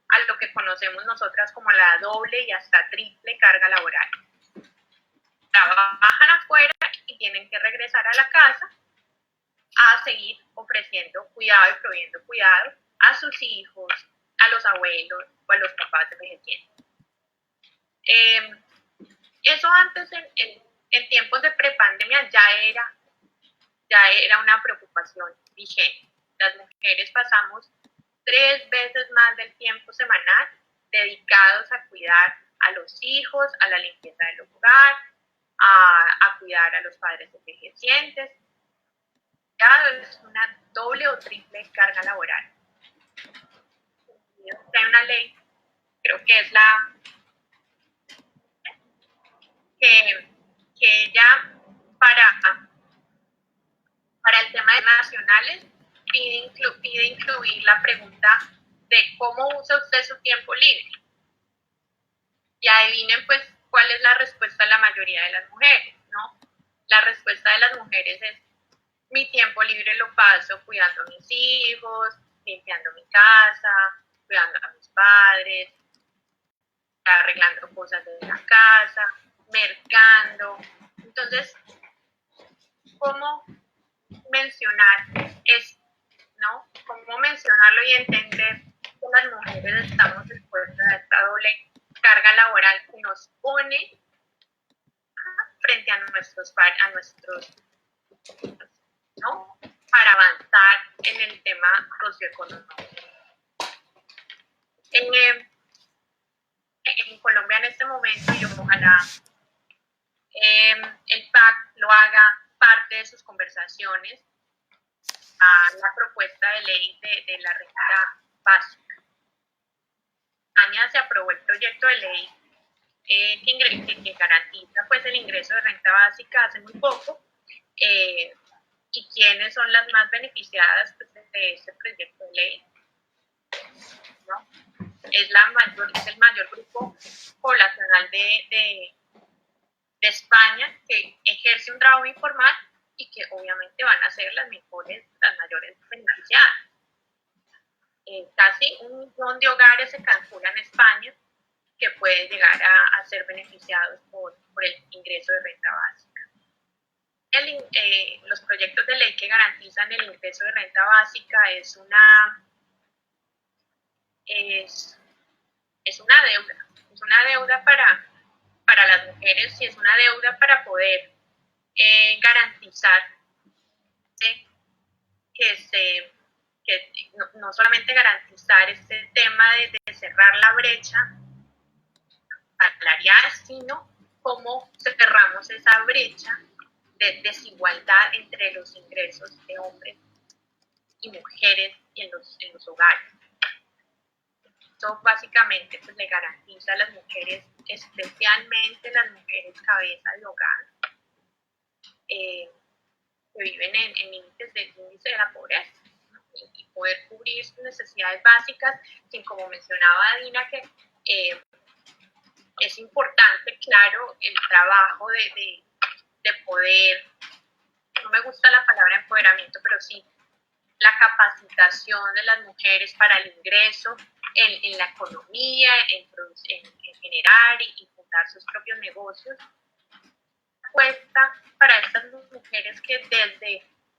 a lo que conocemos nosotras como la doble y hasta triple carga laboral. Trabajan afuera y tienen que regresar a la casa a seguir ofreciendo cuidado y proveyendo cuidado a sus hijos, a los abuelos o a los papás envejecientes. Eso antes, en tiempos de prepandemia, ya era una preocupación vigente. Las mujeres pasamos 3 veces más del tiempo semanal dedicados a cuidar a los hijos, a la limpieza del hogar, a cuidar a los padres envejecientes. Ya es una doble o triple carga laboral. Hay una ley, creo que es la que ya para el tema de nacionales pide incluir la pregunta de cómo usa usted su tiempo libre. Y adivinen pues cuál es la respuesta de la mayoría de las mujeres, ¿no? La respuesta de las mujeres es: mi tiempo libre lo paso cuidando a mis hijos, limpiando mi casa, cuidando a mis padres, arreglando cosas de la casa, mercando. Entonces, ¿cómo mencionar esto, ¿no? ¿Cómo mencionarlo y entender que las mujeres estamos expuestas a esta doble carga laboral que nos pone frente a nuestros ¿no? Para avanzar en el tema socioeconómico? En Colombia en este momento, y ojalá el PAC lo haga parte de sus conversaciones, a la propuesta de ley de la renta básica. En España se aprobó el proyecto de ley que garantiza pues el ingreso de renta básica hace muy poco, y quiénes son las más beneficiadas, pues de este proyecto de ley, ¿no? Es el mayor grupo poblacional de España que ejerce un trabajo informal y que obviamente van a ser las mayores beneficiadas. Casi 1 millón de hogares se calcula en España que pueden llegar a ser beneficiados por el ingreso de renta básica. Los proyectos de ley que garantizan el ingreso de renta básica es una deuda para las mujeres y es una deuda para poder garantizar que no solamente garantizar este tema de cerrar la brecha salarial, sino cómo cerramos esa brecha de desigualdad entre los ingresos de hombres y mujeres y en los hogares. Esto básicamente pues, le garantiza a las mujeres, especialmente las mujeres cabeza de hogar, que viven en índice de la pobreza, ¿no? y poder cubrir sus necesidades básicas, sin, como mencionaba Dina, que es importante, claro, el trabajo de poder, no me gusta la palabra empoderamiento, pero sí la capacitación de las mujeres para el ingreso en la economía, en generar y fundar sus propios negocios. Cuesta para estas mujeres que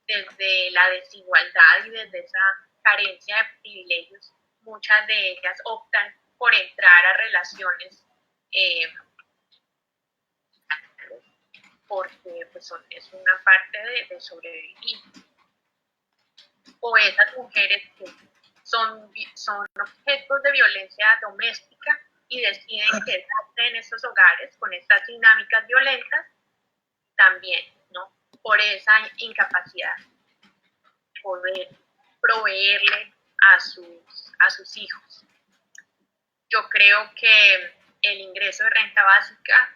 desde la desigualdad y desde esa carencia de privilegios, muchas de ellas optan por entrar a relaciones porque pues, es una parte de sobrevivir. O esas mujeres que son objetos de violencia doméstica y deciden quedarse en esos hogares con estas dinámicas violentas también, ¿no? Por esa incapacidad de poder proveerle a sus hijos. Yo creo que el ingreso de renta básica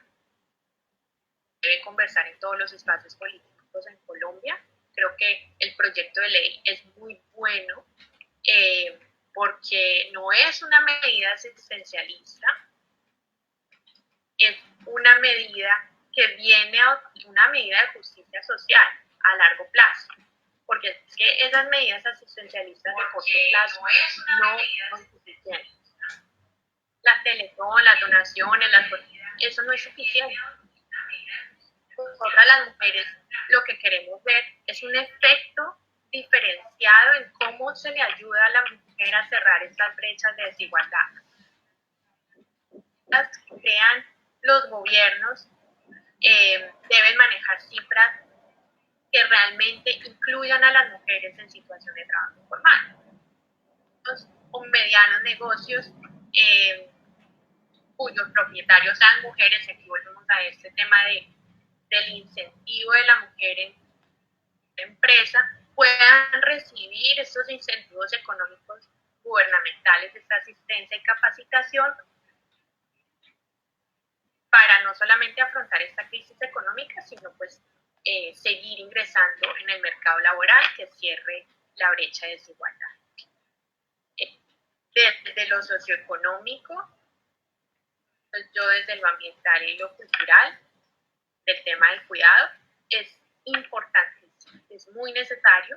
debe conversar en todos los espacios políticos en Colombia. Creo que el proyecto de ley es muy bueno porque no es una medida asistencialista, es una medida que viene a una medida de justicia social a largo plazo, porque es que esas medidas asistencialistas de corto plazo no son suficientes. La Teletón, las donaciones, eso no es suficiente. Nosotras las mujeres lo que queremos ver es un efecto diferenciado en cómo se le ayuda a la mujer a cerrar estas brechas de desigualdad. Las que crean los gobiernos deben manejar cifras que realmente incluyan a las mujeres en situación de trabajo informal. Con medianos negocios cuyos propietarios sean mujeres, aquí volvemos a este tema del incentivo de la mujer en la empresa, puedan recibir estos incentivos económicos gubernamentales de esta asistencia y capacitación para no solamente afrontar esta crisis económica, sino pues seguir ingresando en el mercado laboral que cierre la brecha de desigualdad. Desde lo socioeconómico, pues yo desde lo ambiental y lo cultural, del tema del cuidado, es importantísimo, es muy necesario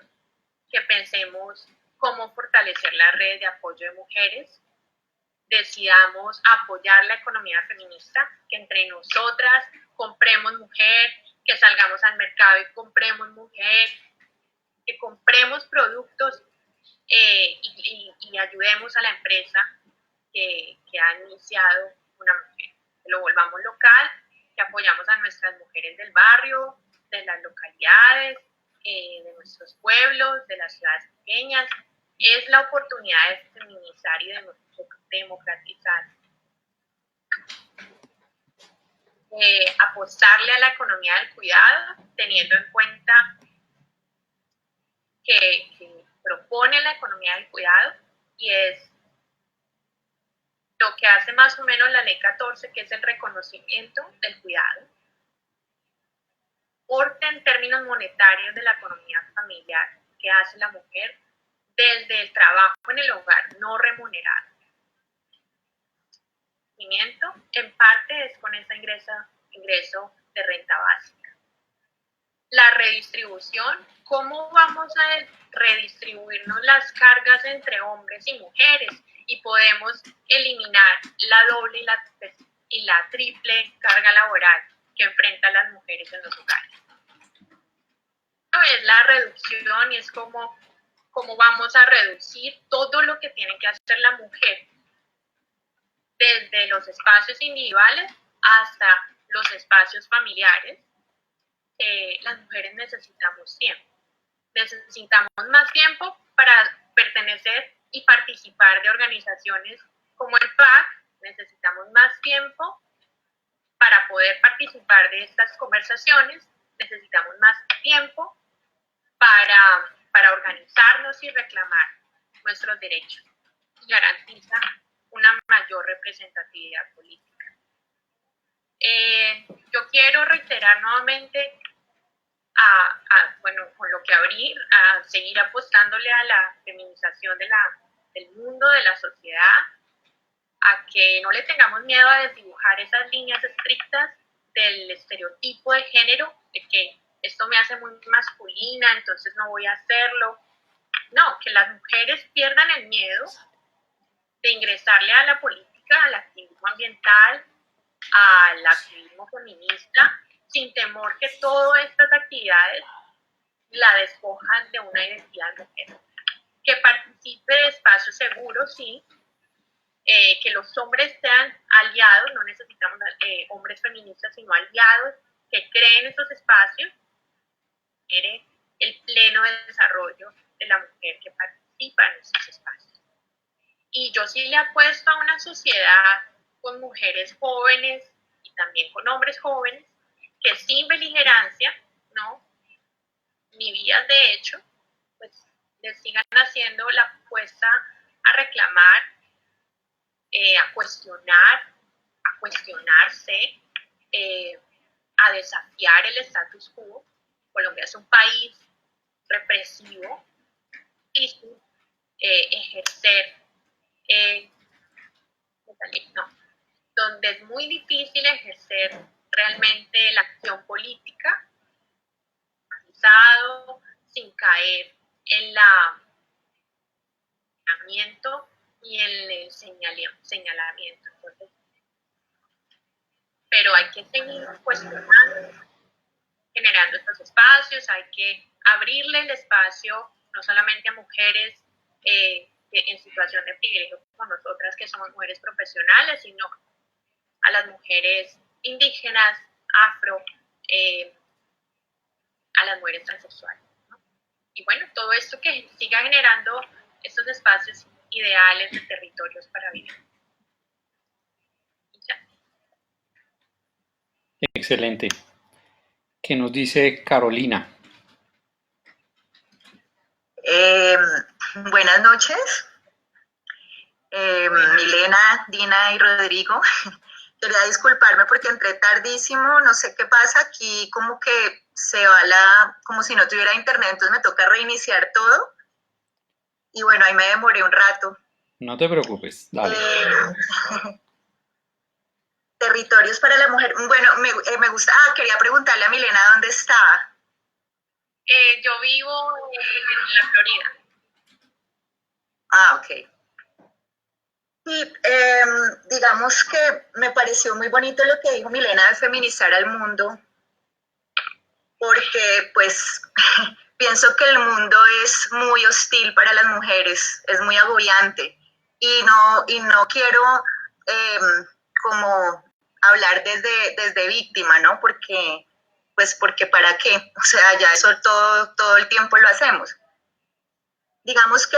que pensemos cómo fortalecer la red de apoyo de mujeres, decidamos apoyar la economía feminista, que entre nosotras compremos mujer, que salgamos al mercado y compremos mujer, que compremos productos y ayudemos a la empresa que ha iniciado una mujer, que lo volvamos local, que apoyamos a nuestras mujeres del barrio, de las localidades, de nuestros pueblos, de las ciudades pequeñas. Es la oportunidad de feminizar y de democratizar. Apostarle a la economía del cuidado, teniendo en cuenta que propone la economía del cuidado y es lo que hace más o menos la ley 14, que es el reconocimiento del cuidado, aporte en términos monetarios de la economía familiar que hace la mujer, desde el trabajo en el hogar no remunerado. En parte es con ese ingreso de renta básica. La redistribución, ¿cómo vamos a redistribuirnos las cargas entre hombres y mujeres? Y podemos eliminar la doble y la triple carga laboral que enfrentan las mujeres en los hogares. Es la reducción y es como vamos a reducir todo lo que tiene que hacer la mujer, desde los espacios individuales hasta los espacios familiares. Las mujeres necesitamos tiempo. Necesitamos más tiempo para pertenecer y participar de organizaciones como el PAC. Necesitamos más tiempo para poder participar de estas conversaciones. Necesitamos más tiempo para organizarnos y reclamar nuestros derechos. Y garantiza una mayor representatividad política. Yo quiero reiterar nuevamente con lo que abrir, a seguir apostándole a la feminización del mundo, de la sociedad, a que no le tengamos miedo a desdibujar esas líneas estrictas del estereotipo de género, de que esto me hace muy masculina, entonces no voy a hacerlo. No, que las mujeres pierdan el miedo de ingresarle a la política, al activismo ambiental, al activismo feminista, sin temor que todas estas actividades la despojan de una identidad mujer. Que participe de espacios seguros, sí, que los hombres sean aliados, no necesitamos hombres feministas, sino aliados que creen esos espacios, el pleno desarrollo de la mujer que participa en esos espacios. Y yo sí le apuesto a una sociedad con mujeres jóvenes y también con hombres jóvenes que sin beligerancia, ¿no?, ni vías de hecho, pues les sigan haciendo la apuesta a reclamar, a cuestionarse, a desafiar el status quo. Colombia es un país represivo y ejercer, donde es muy difícil ejercer realmente la acción política, sin caer en el señalamiento y en el señalamiento. Entonces, pero hay que seguir cuestionando, generando estos espacios, hay que abrirle el espacio no solamente a mujeres en situación de privilegio como nosotras, que somos mujeres profesionales, sino a las mujeres indígenas, afro, a las mujeres transexuales, ¿no? Y bueno, todo esto que siga generando estos espacios ideales de territorios para vivir. Excelente. ¿Qué nos dice Carolina? Buenas noches. Milena, Dina y Rodrigo. Quería disculparme porque entré tardísimo, no sé qué pasa, aquí como que se va como si no tuviera internet, entonces me toca reiniciar todo. Y bueno, ahí me demoré un rato. No te preocupes, dale. Territorios para la mujer. Bueno, me gusta. Quería preguntarle a Milena dónde estaba. Yo vivo en la Florida. Ok. Y digamos que me pareció muy bonito lo que dijo Milena de feminizar al mundo, porque pues pienso que el mundo es muy hostil para las mujeres, es muy agobiante, y no quiero como hablar desde víctima, ¿no? Porque ¿para qué? O sea, ya eso todo el tiempo lo hacemos. Digamos que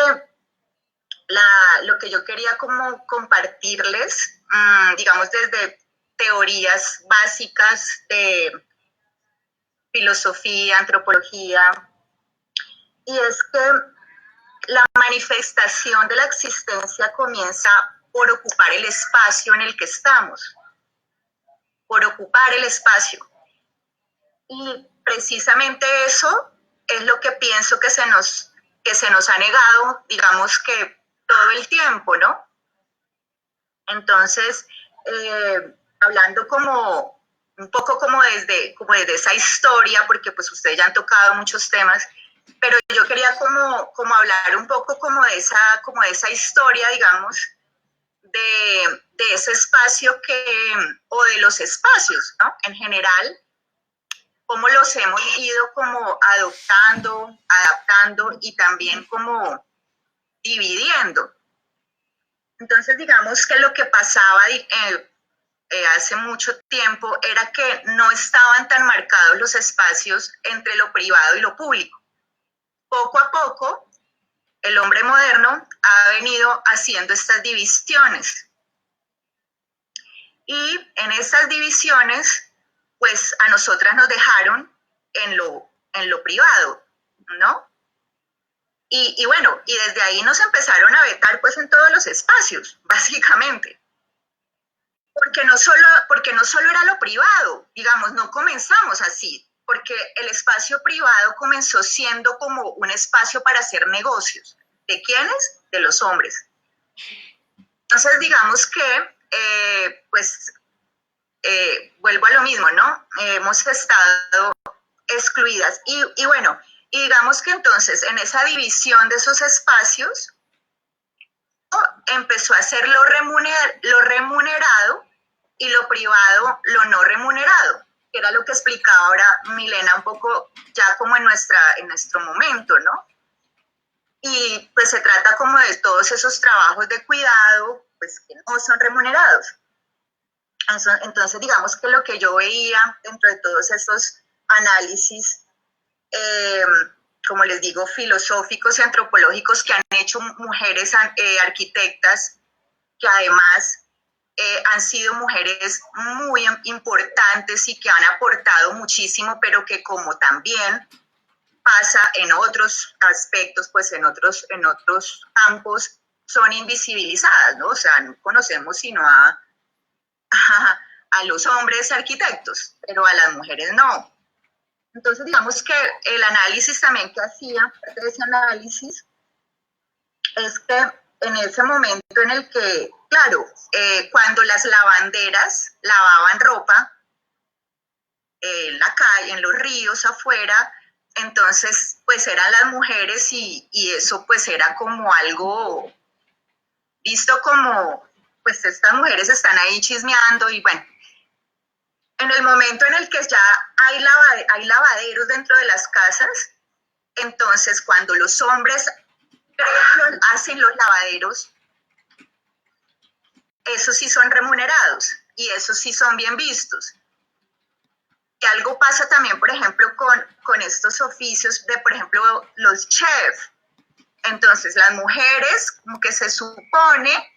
lo que yo quería como compartirles, digamos desde teorías básicas de filosofía, antropología, y es que la manifestación de la existencia comienza por ocupar el espacio en el que estamos, por ocupar el espacio. Y precisamente eso es lo que pienso que se nos que se nos ha negado, digamos que todo el tiempo, ¿no? Entonces, hablando como un poco como desde esa historia, porque pues ustedes ya han tocado muchos temas, pero yo quería como hablar un poco como de esa historia, digamos, de ese espacio o de los espacios, ¿no? En general, cómo los hemos ido como adoptando, adaptando y también como dividiendo. Entonces, digamos que lo que pasaba hace mucho tiempo era que no estaban tan marcados los espacios entre lo privado y lo público. Poco a poco, el hombre moderno ha venido haciendo estas divisiones. Y en estas divisiones, pues a nosotras nos dejaron en lo privado, ¿no? Y bueno, y desde ahí nos empezaron a vetar pues en todos los espacios, básicamente. Porque no solo era lo privado, digamos, no comenzamos así, porque el espacio privado comenzó siendo como un espacio para hacer negocios. ¿De quiénes? De los hombres. Entonces, digamos que, vuelvo a lo mismo, ¿no? Hemos estado excluidas. Y bueno, y digamos que entonces en esa división de esos espacios empezó a ser lo remunerado y lo privado lo no remunerado, que era lo que explicaba ahora Milena un poco ya como en nuestro momento, ¿no? Y pues se trata como de todos esos trabajos de cuidado, pues que no son remunerados. Entonces, digamos que lo que yo veía dentro de todos esos análisis, como les digo, filosóficos y antropológicos que han hecho mujeres arquitectas, que además han sido mujeres muy importantes y que han aportado muchísimo, pero que como también pasa en otros aspectos, pues en otros campos, son invisibilizadas, ¿no? O sea, no conocemos sino a los hombres arquitectos, pero a las mujeres no. Entonces, digamos que el análisis también que hacía, parte de ese análisis, es que en ese momento en el que, claro, cuando las lavanderas lavaban ropa en la calle, en los ríos, afuera, entonces, pues eran las mujeres y eso pues era como algo visto como, pues estas mujeres están ahí chismeando y bueno, en el momento en el que ya hay lavaderos dentro de las casas, entonces cuando los hombres hacen los lavaderos, esos sí son remunerados y esos sí son bien vistos. Y algo pasa también, por ejemplo, con estos oficios de, por ejemplo, los chefs. Entonces, las mujeres, como que se supone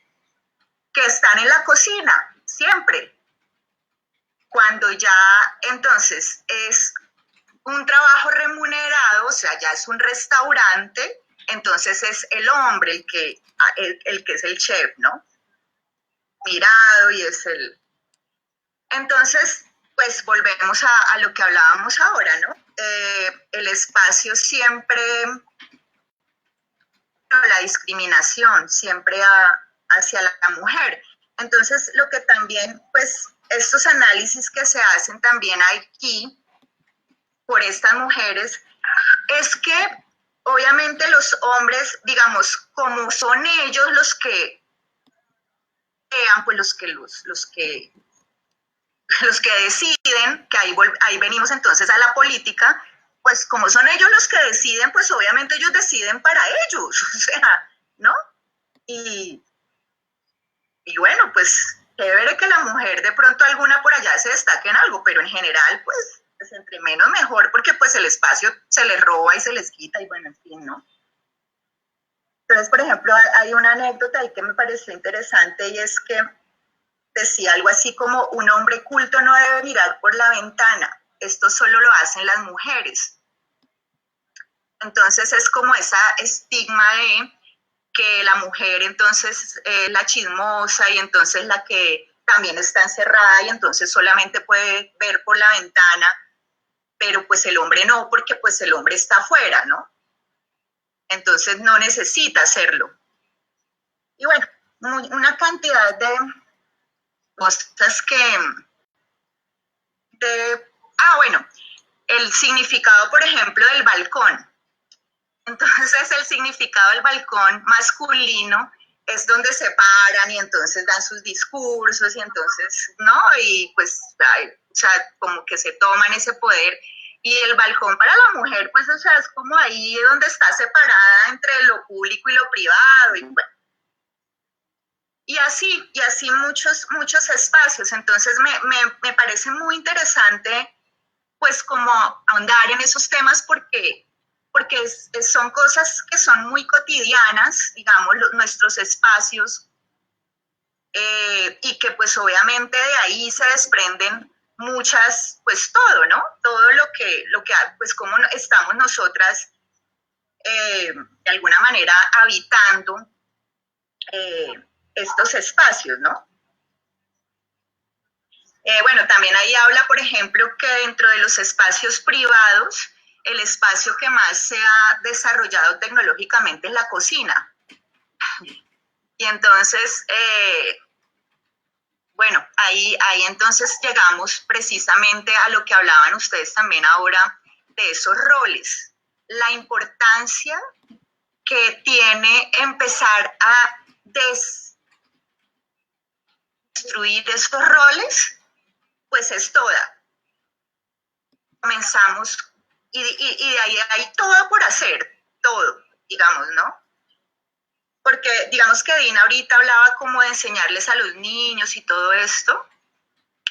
que están en la cocina, siempre. Cuando ya, entonces, es un trabajo remunerado, o sea, ya es un restaurante, entonces es el hombre el que es el chef, ¿no? Mirado y es el... Entonces, pues volvemos a lo que hablábamos ahora, ¿no? El espacio siempre, la discriminación siempre hacia la mujer. Entonces, lo que también, pues, estos análisis que se hacen también aquí por estas mujeres, es que obviamente los hombres, digamos, como son ellos los que crean, pues los que deciden, que ahí venimos entonces a la política, pues como son ellos los que deciden, pues obviamente ellos deciden para ellos, o sea, ¿no? Y bueno, pues chévere que la mujer de pronto alguna por allá se destaque en algo, pero en general, pues entre menos mejor, porque pues el espacio se les roba y se les quita y bueno, en fin, ¿no? Entonces, por ejemplo, hay una anécdota ahí que me pareció interesante y es que decía algo así como: un hombre culto no debe mirar por la ventana, esto solo lo hacen las mujeres. Entonces es como esa estigma de que la mujer entonces es la chismosa y entonces la que también está encerrada y entonces solamente puede ver por la ventana, pero pues el hombre no, porque pues el hombre está afuera, ¿no? entonces no necesita hacerlo. Y bueno, una cantidad de cosas bueno, el significado, por ejemplo, del balcón. Entonces, el significado del balcón masculino es donde se paran y entonces dan sus discursos y entonces, ¿no? Y pues, o sea, como que se toman ese poder. Y el balcón para la mujer, pues, o sea, es como ahí donde está separada entre lo público y lo privado. Y bueno. Y así muchos espacios. Entonces, me parece muy interesante, pues, como ahondar en esos temas porque son cosas que son muy cotidianas, digamos, nuestros espacios, y que pues obviamente de ahí se desprenden muchas, pues todo, ¿no? Todo lo que pues cómo estamos nosotras de alguna manera habitando estos espacios, ¿no? Bueno, también ahí habla, por ejemplo, que dentro de los espacios privados, el espacio que más se ha desarrollado tecnológicamente es la cocina. Y entonces, bueno, ahí entonces llegamos precisamente a lo que hablaban ustedes también ahora de esos roles. La importancia que tiene empezar a destruir esos roles, pues es toda. Comenzamos y de ahí hay todo por hacer, todo, digamos, ¿no? Porque digamos que Dina ahorita hablaba como de enseñarles a los niños y todo esto,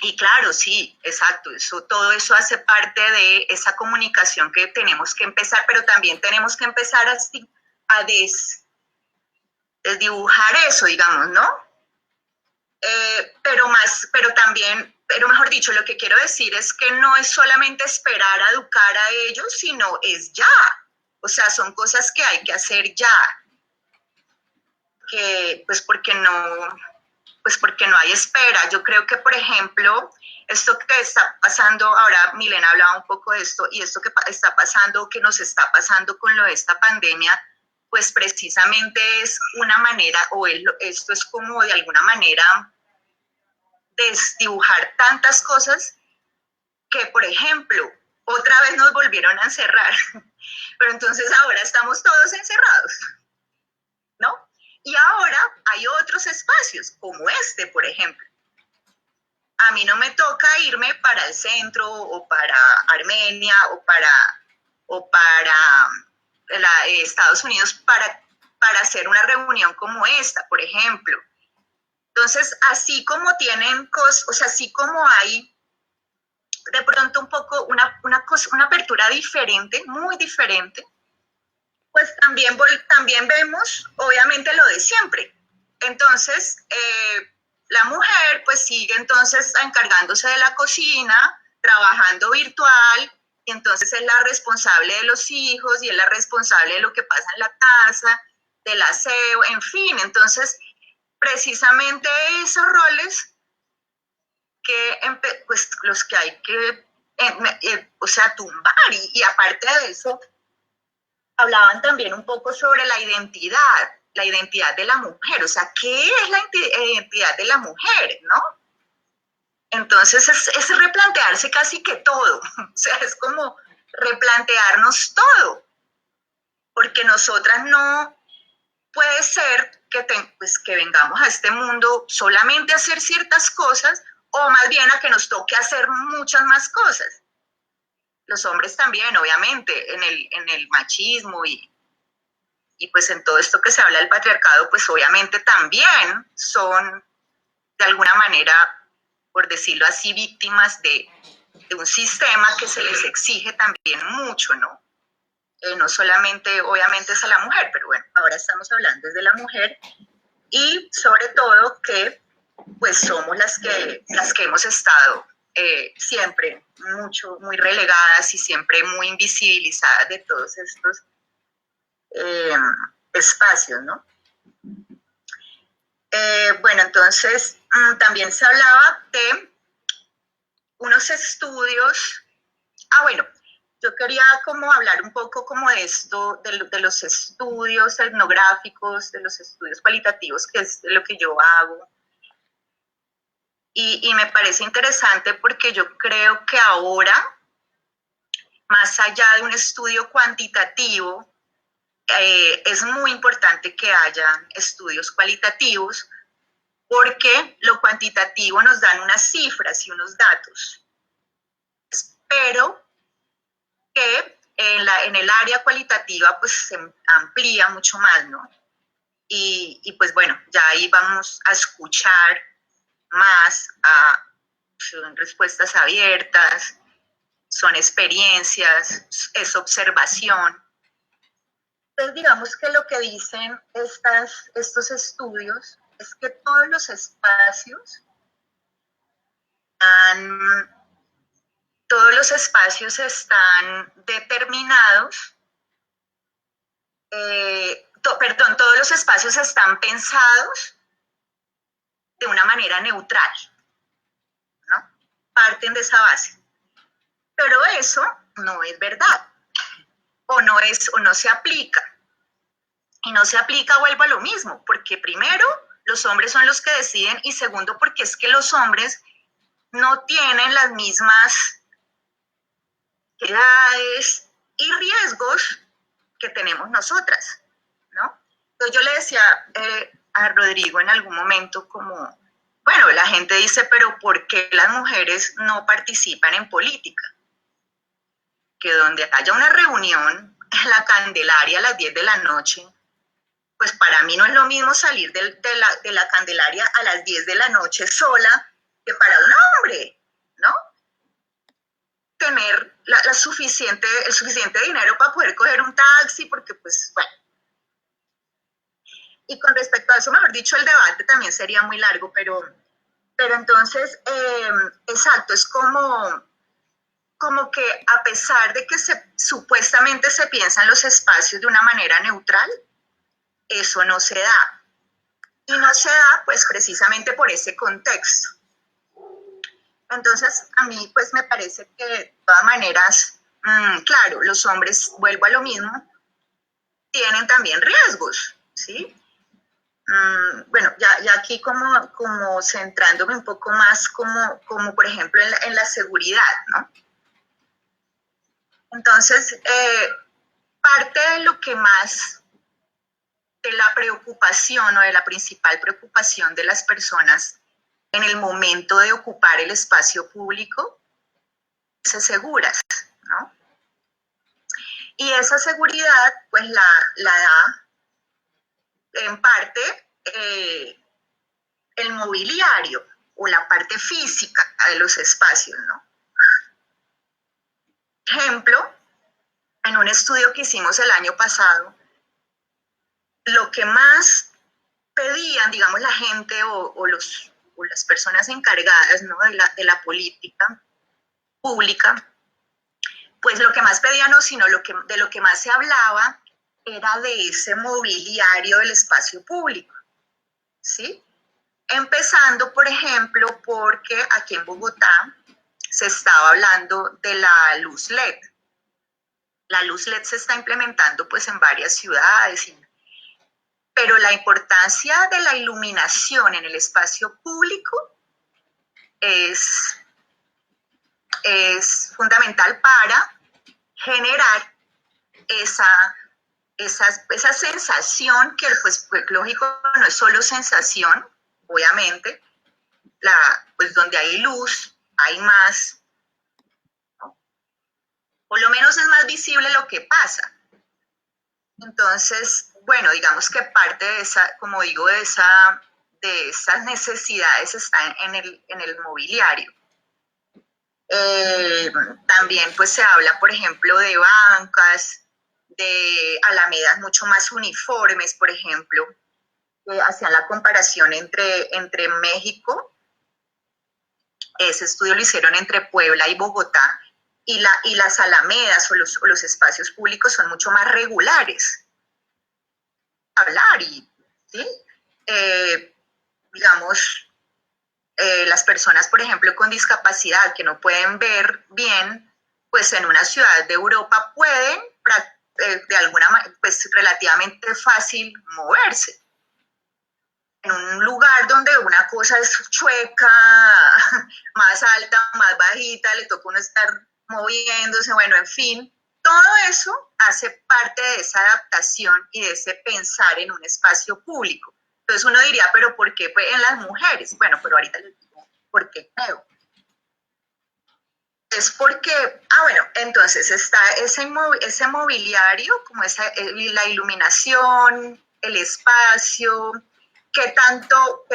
y claro, sí, exacto, todo eso hace parte de esa comunicación que tenemos que empezar, pero también tenemos que empezar a desdibujar eso, digamos, ¿no? Pero mejor dicho, lo que quiero decir es que no es solamente esperar a educar a ellos, sino es ya. O sea, son cosas que hay que hacer ya. Pues porque no hay espera. Yo creo que, por ejemplo, esto que está pasando, ahora Milena hablaba un poco de esto, y esto que está pasando, que nos está pasando con lo de esta pandemia, pues precisamente es una manera, esto es como de alguna manera desdibujar tantas cosas que, por ejemplo, otra vez nos volvieron a encerrar, pero entonces ahora estamos todos encerrados, ¿no? Y ahora hay otros espacios, como este, por ejemplo. A mí no me toca irme para el centro o para Armenia o para Estados Unidos para hacer una reunión como esta, por ejemplo. Entonces, así como tienen cosas, o sea, así como hay de pronto un poco una apertura diferente, muy diferente, pues también vemos, obviamente, lo de siempre. Entonces, la mujer pues sigue entonces encargándose de la cocina, trabajando virtual, y entonces es la responsable de los hijos y es la responsable de lo que pasa en la casa, del aseo, en fin. Entonces, precisamente esos roles que pues los que hay que o sea, tumbar, y aparte de eso hablaban también un poco sobre la identidad de la mujer, o sea, ¿qué es la identidad de la mujer, no? Entonces es replantearse casi que todo, o sea, es como replantearnos todo, porque nosotras no puede ser que vengamos a este mundo solamente a hacer ciertas cosas, o más bien a que nos toque hacer muchas más cosas. Los hombres también, obviamente, en el machismo y pues en todo esto que se habla del patriarcado, pues obviamente también son de alguna manera, por decirlo así, víctimas de un sistema que se les exige también mucho, ¿no? No solamente, obviamente, es a la mujer, pero bueno, ahora estamos hablando desde la mujer, y sobre todo que pues somos las que hemos estado siempre muy relegadas y siempre muy invisibilizadas de todos estos espacios, ¿no? Bueno, entonces también se hablaba de unos estudios. Bueno, yo quería como hablar un poco como de esto, de los estudios etnográficos, de los estudios cualitativos, que es de lo que yo hago. Y me parece interesante porque yo creo que ahora, más allá de un estudio cuantitativo, es muy importante que haya estudios cualitativos, porque lo cuantitativo nos dan unas cifras y unos datos. Pero que en el área cualitativa pues se amplía mucho más, ¿no? Y pues bueno, ya ahí vamos a escuchar más, son respuestas abiertas, son experiencias, es observación. Entonces digamos que lo que dicen estos estudios es que todos los espacios están determinados, todos los espacios están pensados de una manera neutral, ¿no? Parten de esa base. Pero eso no es verdad, o no se aplica. Y no se aplica, vuelvo a lo mismo, porque primero, los hombres son los que deciden, y segundo, porque es que los hombres no tienen las mismas edades y riesgos que tenemos nosotras, ¿no? Entonces yo le decía a Rodrigo en algún momento como, bueno, la gente dice, pero ¿por qué las mujeres no participan en política? Que donde haya una reunión en la Candelaria a las 10 de la noche, pues para mí no es lo mismo salir de la Candelaria a las 10 de la noche sola que para un hombre, ¿no? Tener el suficiente dinero para poder coger un taxi, porque pues, bueno. Y con respecto a eso, mejor dicho, el debate también sería muy largo, pero entonces, exacto, es como que a pesar de que supuestamente se piensan los espacios de una manera neutral, eso no se da. Y no se da, pues, precisamente por ese contexto. Entonces, a mí, pues, me parece que, de todas maneras, claro, los hombres, vuelvo a lo mismo, tienen también riesgos, ¿sí? Bueno, ya aquí como centrándome un poco más como por ejemplo, en la seguridad, ¿no? Entonces, parte de lo que más de la preocupación o de la principal preocupación de las personas en el momento de ocupar el espacio público es seguras, ¿no? Y esa seguridad, pues la da en parte el mobiliario o la parte física de los espacios, ¿no? Ejemplo, en un estudio que hicimos el año pasado, lo que más pedían, digamos, la gente o las personas encargadas, ¿no?, de la política pública, pues lo que más pedían, no, sino de lo que más se hablaba era de ese mobiliario del espacio público, ¿sí? Empezando, por ejemplo, porque aquí en Bogotá se estaba hablando de la luz LED. La luz LED se está implementando pues en varias ciudades, pero la importancia de la iluminación en el espacio público es fundamental para generar esa sensación que, pues lógico, no es solo sensación, obviamente, pues donde hay luz, hay más, ¿no? Por lo menos es más visible lo que pasa. Entonces, bueno, digamos que parte de esa, como digo, de esas necesidades está en el mobiliario. También pues se habla, por ejemplo, de bancas, de alamedas mucho más uniformes, por ejemplo, hacían la comparación entre México, ese estudio lo hicieron entre Puebla y Bogotá, y las alamedas o los espacios públicos son mucho más regulares. Hablar ¿sí? Digamos, las personas, por ejemplo, con discapacidad que no pueden ver bien, pues en una ciudad de Europa pueden de alguna manera, pues relativamente fácil moverse. En un lugar donde una cosa es chueca, más alta, más bajita, le toca uno estar moviéndose, bueno, en fin, todo eso hace parte de esa adaptación y de ese pensar en un espacio público. Entonces uno diría, ¿pero por qué pues, en las mujeres? Bueno, pero ahorita les digo, ¿por qué creo? Es porque, bueno, entonces está ese mobiliario, como la iluminación, el espacio, qué tanto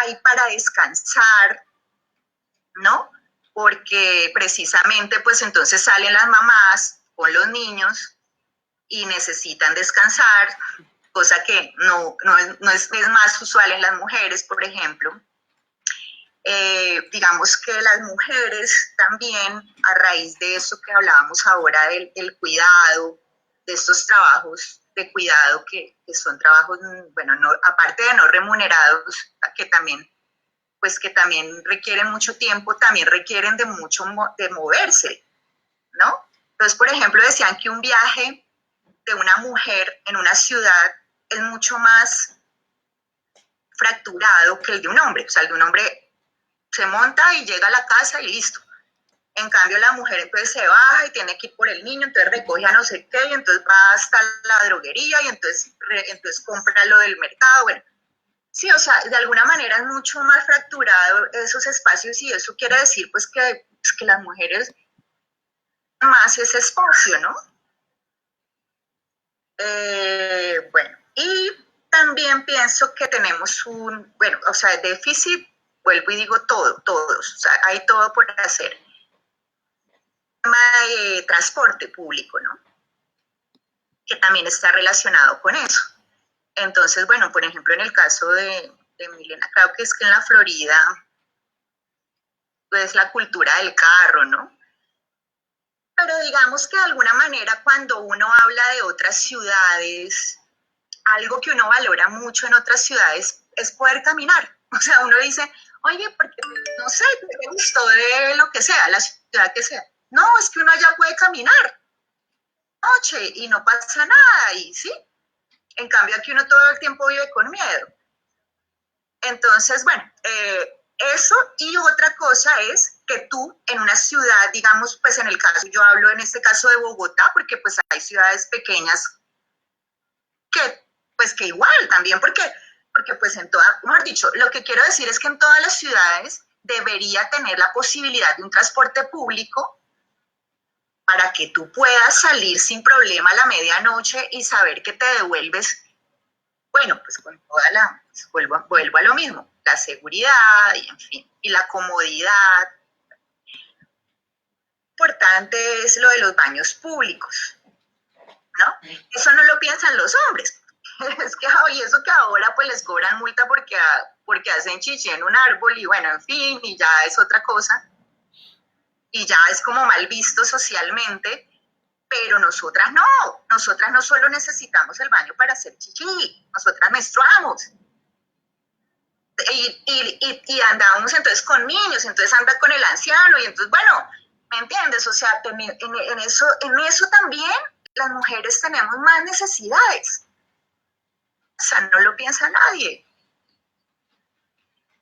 hay para descansar, ¿no? Porque precisamente, pues entonces salen las mamás con los niños y necesitan descansar, cosa que no es más usual en las mujeres, por ejemplo. Digamos que las mujeres también, a raíz de eso que hablábamos ahora del cuidado, de estos trabajos de cuidado que son trabajos, bueno, no, aparte de no remunerados, que también requieren mucho tiempo, también requieren de moverse, ¿no? Entonces, por ejemplo, decían que un viaje de una mujer en una ciudad es mucho más fracturado que el de un hombre. O sea, el de un hombre se monta y llega a la casa y listo. En cambio, la mujer entonces se baja y tiene que ir por el niño, entonces recoge a no sé qué, y entonces va hasta la droguería y entonces compra lo del mercado. Bueno, sí, o sea, de alguna manera es mucho más fracturado esos espacios y eso quiere decir pues que las mujeres más ese espacio, ¿no? Bueno, y también pienso que tenemos déficit, vuelvo y digo todos, o sea, hay todo por hacer. Tema de transporte público, ¿no? Que también está relacionado con eso. Entonces, bueno, por ejemplo, en el caso de Milena, creo que es que en la Florida, pues la cultura del carro, ¿no? Pero digamos que de alguna manera cuando uno habla de otras ciudades, algo que uno valora mucho en otras ciudades es poder caminar. O sea, uno dice, oye, porque no sé, te gustó de lo que sea, la ciudad que sea. No, es que uno allá puede caminar noche y no pasa nada, y sí. En cambio, aquí uno todo el tiempo vive con miedo. Entonces, bueno, eso y otra cosa es que tú en una ciudad, digamos, pues en el caso, yo hablo en este caso de Bogotá, porque pues hay ciudades pequeñas que igual también, porque pues en toda, mejor dicho, lo que quiero decir es que en todas las ciudades debería tener la posibilidad de un transporte público para que tú puedas salir sin problema a la medianoche y saber que te devuelves, bueno, pues con toda pues vuelvo a lo mismo, la seguridad y en fin, y la comodidad. Importante es lo de los baños públicos, ¿no? Eso no lo piensan los hombres. Es que, y eso que ahora pues les cobran multa porque hacen chichi en un árbol y bueno, en fin, y ya es otra cosa. Y ya es como mal visto socialmente, pero nosotras no solo necesitamos el baño para hacer chichi, nosotras menstruamos. Y andábamos entonces con niños, entonces anda con el anciano, y entonces, bueno, ¿me entiendes? O sea, en eso también las mujeres tenemos más necesidades. O sea, no lo piensa nadie.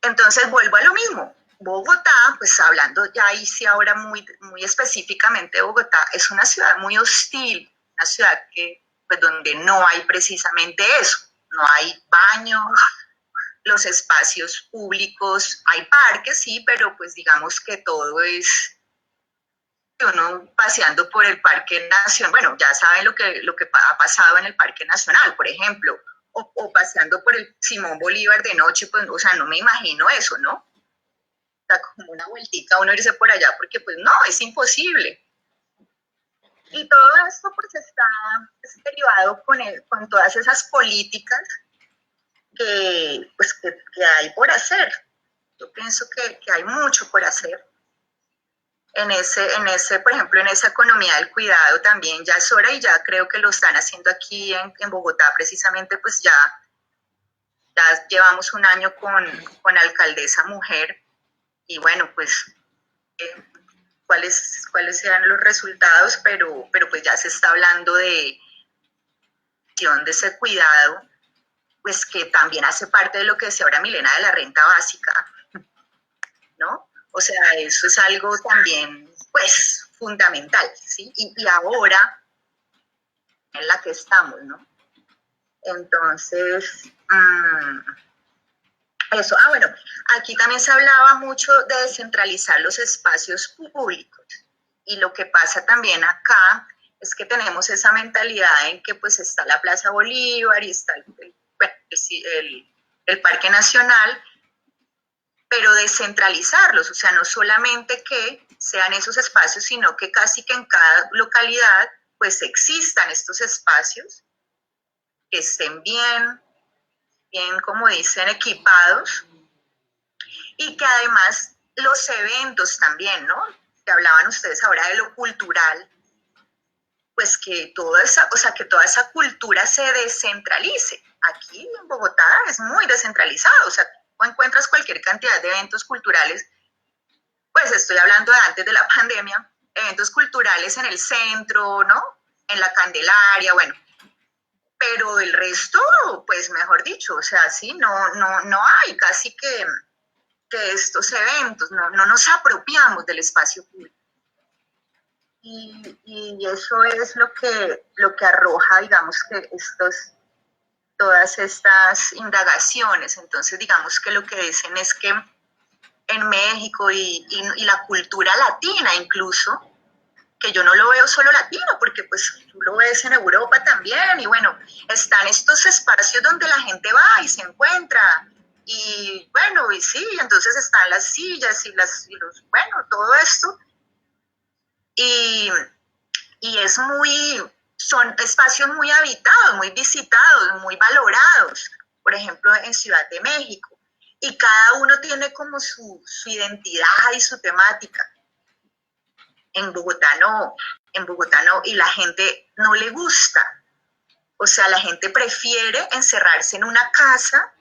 Entonces vuelvo a lo mismo. Bogotá, pues hablando ya ahí sí ahora muy específicamente de Bogotá, es una ciudad muy hostil, una ciudad pues donde no hay precisamente eso, no hay baños, los espacios públicos, hay parques, sí, pero pues digamos que todo es uno paseando por el Parque Nacional, bueno, ya saben lo que ha pasado en el Parque Nacional, por ejemplo, o paseando por el Simón Bolívar de noche, pues, o sea, no me imagino eso, ¿no? O sea, como una vueltica uno irse por allá, porque pues no, es imposible. Y todo esto pues está derivado con todas esas políticas que hay por hacer. Yo pienso que hay mucho por hacer. Por ejemplo, en esa economía del cuidado también ya es hora y ya creo que lo están haciendo aquí en Bogotá precisamente, pues ya llevamos un año con alcaldesa mujer y bueno, pues cuáles sean los resultados, pero pues ya se está hablando de ese cuidado, pues que también hace parte de lo que decía ahora Milena de la renta básica, ¿no? O sea, eso es algo también, pues, fundamental, ¿sí? Y ahora en la que estamos, ¿no? Entonces, eso. Bueno, aquí también se hablaba mucho de descentralizar los espacios públicos, y lo que pasa también acá es que tenemos esa mentalidad en que pues está la Plaza Bolívar y está el Parque Nacional, pero descentralizarlos, o sea, no solamente que sean esos espacios, sino que casi que en cada localidad pues existan estos espacios que estén bien, como dicen, equipados, y que además los eventos también, ¿no? Que hablaban ustedes ahora de lo cultural, pues que toda esa cultura se descentralice. Aquí en Bogotá es muy descentralizado, o sea, tú encuentras cualquier cantidad de eventos culturales, pues estoy hablando de antes de la pandemia, eventos culturales en el centro, ¿no? En la Candelaria, bueno, pero el resto, pues mejor dicho, o sea, sí, no hay casi que estos eventos, no nos apropiamos del espacio público. Y eso es lo que arroja, digamos, que todas estas indagaciones. Entonces, digamos que lo que dicen es que en México y la cultura latina incluso, que yo no lo veo solo latino, porque pues tú lo ves en Europa también, y bueno, están estos espacios donde la gente va y se encuentra, y bueno, y sí, entonces están las sillas y bueno, todo esto, y son espacios muy habitados, muy visitados, muy valorados, por ejemplo, en Ciudad de México, y cada uno tiene como su identidad y su temática. En Bogotá no, y la gente no le gusta, o sea, la gente prefiere encerrarse en una casa,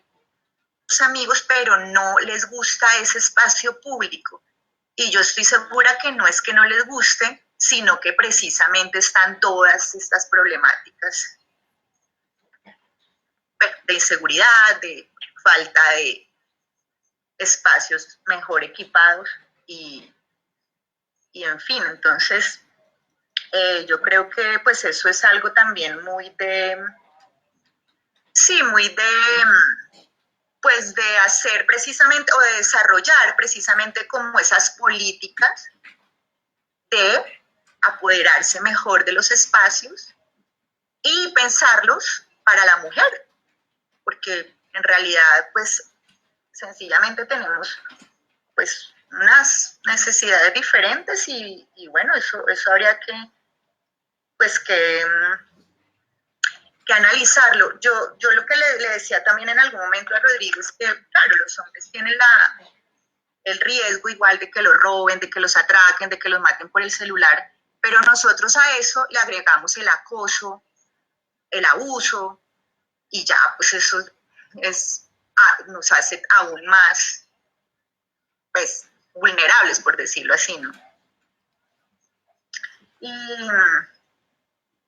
sus amigos, pero no les gusta ese espacio público. Y yo estoy segura que no es que no les guste, sino que precisamente están todas estas problemáticas de inseguridad, de falta de espacios mejor equipados y en fin, entonces yo creo que pues eso es algo también muy de pues de hacer precisamente o de desarrollar precisamente como esas políticas de apoderarse mejor de los espacios y pensarlos para la mujer, porque en realidad pues sencillamente tenemos pues unas necesidades diferentes y bueno, eso habría que pues que analizarlo. Yo lo que le decía también en algún momento a Rodrigo es que, claro, los hombres tienen el riesgo igual de que los roben, de que los atraquen, de que los maten por el celular, pero nosotros a eso le agregamos el acoso, el abuso, y ya, pues eso nos hace aún más, pues, vulnerables, por decirlo así, ¿no?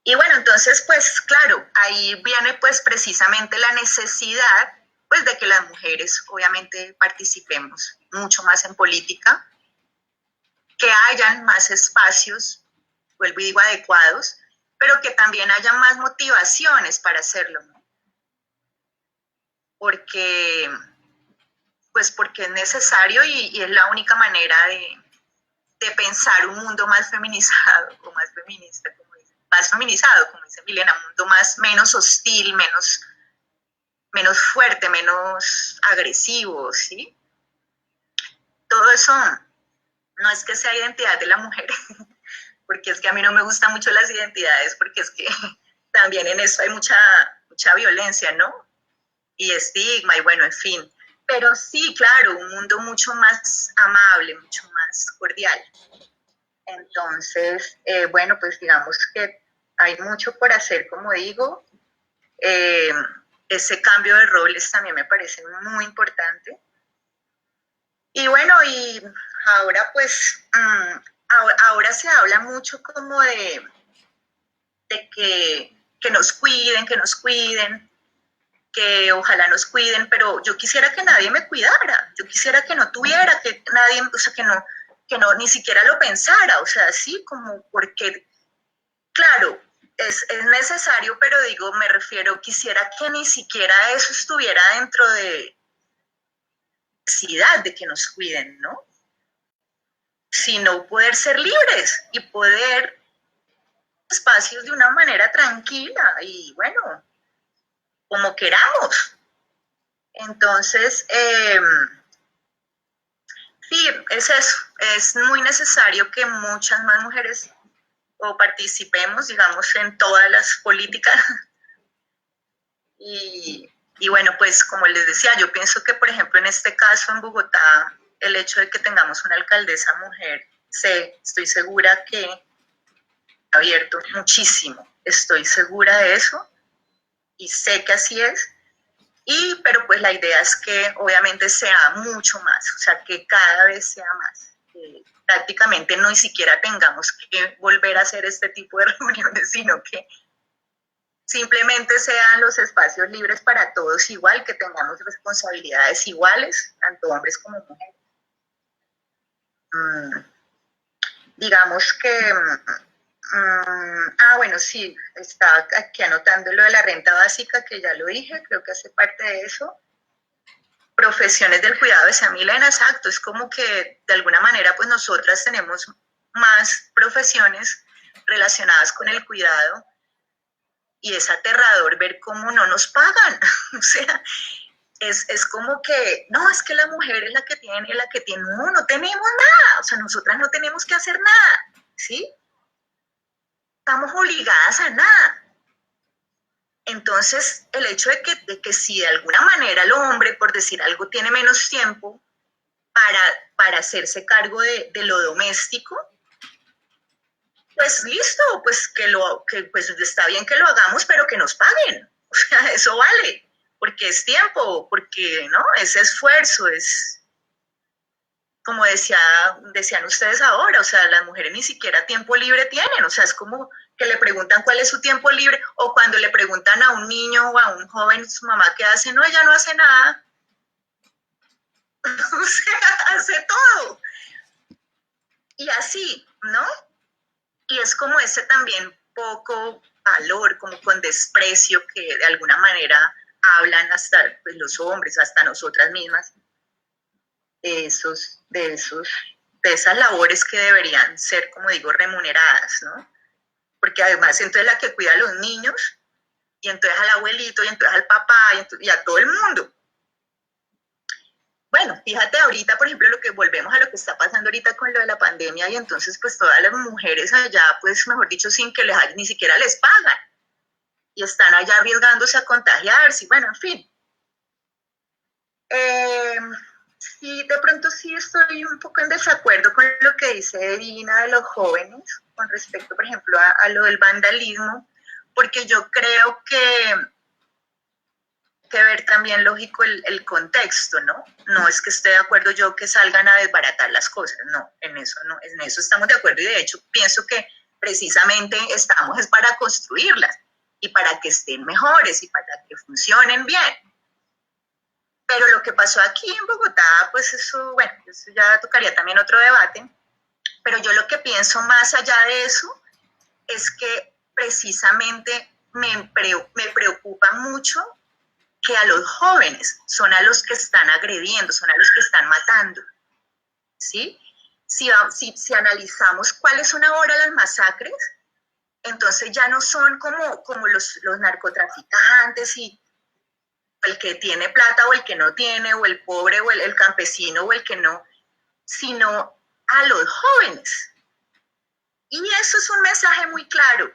Y bueno, entonces, pues claro, ahí viene pues precisamente la necesidad pues de que las mujeres obviamente participemos mucho más en política, que hayan más espacios, vuelvo y digo adecuados, pero que también haya más motivaciones para hacerlo, ¿no? Porque es necesario y es la única manera de pensar un mundo más feminizado o más feminista, más feminizado, como dice Milena, un mundo menos hostil, menos fuerte, menos agresivo, ¿sí? Todo eso no es que sea identidad de la mujer, porque es que a mí no me gustan mucho las identidades, porque es que también en eso hay mucha violencia, ¿no? Y estigma, y bueno, en fin. Pero sí, claro, un mundo mucho más amable, mucho más cordial. Entonces, bueno, pues digamos que hay mucho por hacer, como digo. Ese cambio de roles también me parece muy importante. Y bueno, y ahora pues ahora se habla mucho como de que nos cuiden, que ojalá nos cuiden, pero yo quisiera que nadie me cuidara, yo quisiera que no tuviera, que nadie, o sea, que no ni siquiera lo pensara, o sea, sí, como porque, claro, es necesario, pero digo, me refiero, quisiera que ni siquiera eso estuviera dentro de necesidad de que nos cuiden, ¿no? Sino poder ser libres y poder espacios de una manera tranquila y bueno, como queramos. Entonces, sí, es eso, es muy necesario que muchas más mujeres o participemos, digamos, en todas las políticas. Y bueno, pues como les decía, yo pienso que, por ejemplo, en este caso en Bogotá, el hecho de que tengamos una alcaldesa mujer, estoy segura que ha abierto muchísimo, estoy segura de eso y sé que así es. Pero pues la idea es que obviamente sea mucho más, o sea, que cada vez sea más. Prácticamente no ni siquiera tengamos que volver a hacer este tipo de reuniones, sino que simplemente sean los espacios libres para todos igual, que tengamos responsabilidades iguales, tanto hombres como mujeres. Digamos que, bueno, sí, estaba aquí anotando lo de la renta básica, que ya lo dije, creo que hace parte de eso. Profesiones del cuidado, esa Milena, exacto, es como que de alguna manera pues nosotras tenemos más profesiones relacionadas con el cuidado y es aterrador ver cómo no nos pagan, o sea, es como que, no, es que la mujer es la que tiene, no tenemos nada, o sea, nosotras no tenemos que hacer nada, ¿sí? Estamos obligadas a nada. Entonces, el hecho de que si de alguna manera el hombre, por decir algo, tiene menos tiempo para hacerse cargo de lo doméstico, pues listo, pues pues está bien que lo hagamos, pero que nos paguen. O sea, eso vale, porque es tiempo, porque no, es esfuerzo, es como decían ustedes ahora, o sea, las mujeres ni siquiera tiempo libre tienen, o sea, es como que le preguntan cuál es su tiempo libre, o cuando le preguntan a un niño o a un joven, su mamá, ¿qué hace? No, ella no hace nada. O sea, hace todo. Y así, ¿no? Y es como ese también poco valor, como con desprecio que de alguna manera hablan hasta pues, los hombres, hasta nosotras mismas, de esas labores que deberían ser, como digo, remuneradas, ¿no? Porque además entonces la que cuida a los niños, y entonces al abuelito, y entonces al papá, y a todo el mundo. Bueno, fíjate ahorita, por ejemplo, volvemos a lo que está pasando ahorita con lo de la pandemia, y entonces pues todas las mujeres allá, pues mejor dicho, sin que ni siquiera les pagan, y están allá arriesgándose a contagiarse, y bueno, en fin. Sí, de pronto sí estoy un poco en desacuerdo con lo que dice Dina de los jóvenes, con respecto, por ejemplo, a lo del vandalismo, porque yo creo que ver también lógico el contexto, ¿no? No es que esté de acuerdo yo que salgan a desbaratar las cosas, no, en eso estamos de acuerdo y de hecho pienso que precisamente estamos es para construirlas y para que estén mejores y para que funcionen bien. Pero lo que pasó aquí en Bogotá, pues eso, bueno, eso ya tocaría también otro debate, pero yo lo que pienso más allá de eso es que precisamente me preocupa mucho que a los jóvenes son a los que están agrediendo, son a los que están matando, ¿sí? Si analizamos cuáles son ahora las masacres, entonces ya no son como los narcotraficantes y el que tiene plata o el que no tiene, o el pobre o el campesino o el que no, sino a los jóvenes. Y eso es un mensaje muy claro.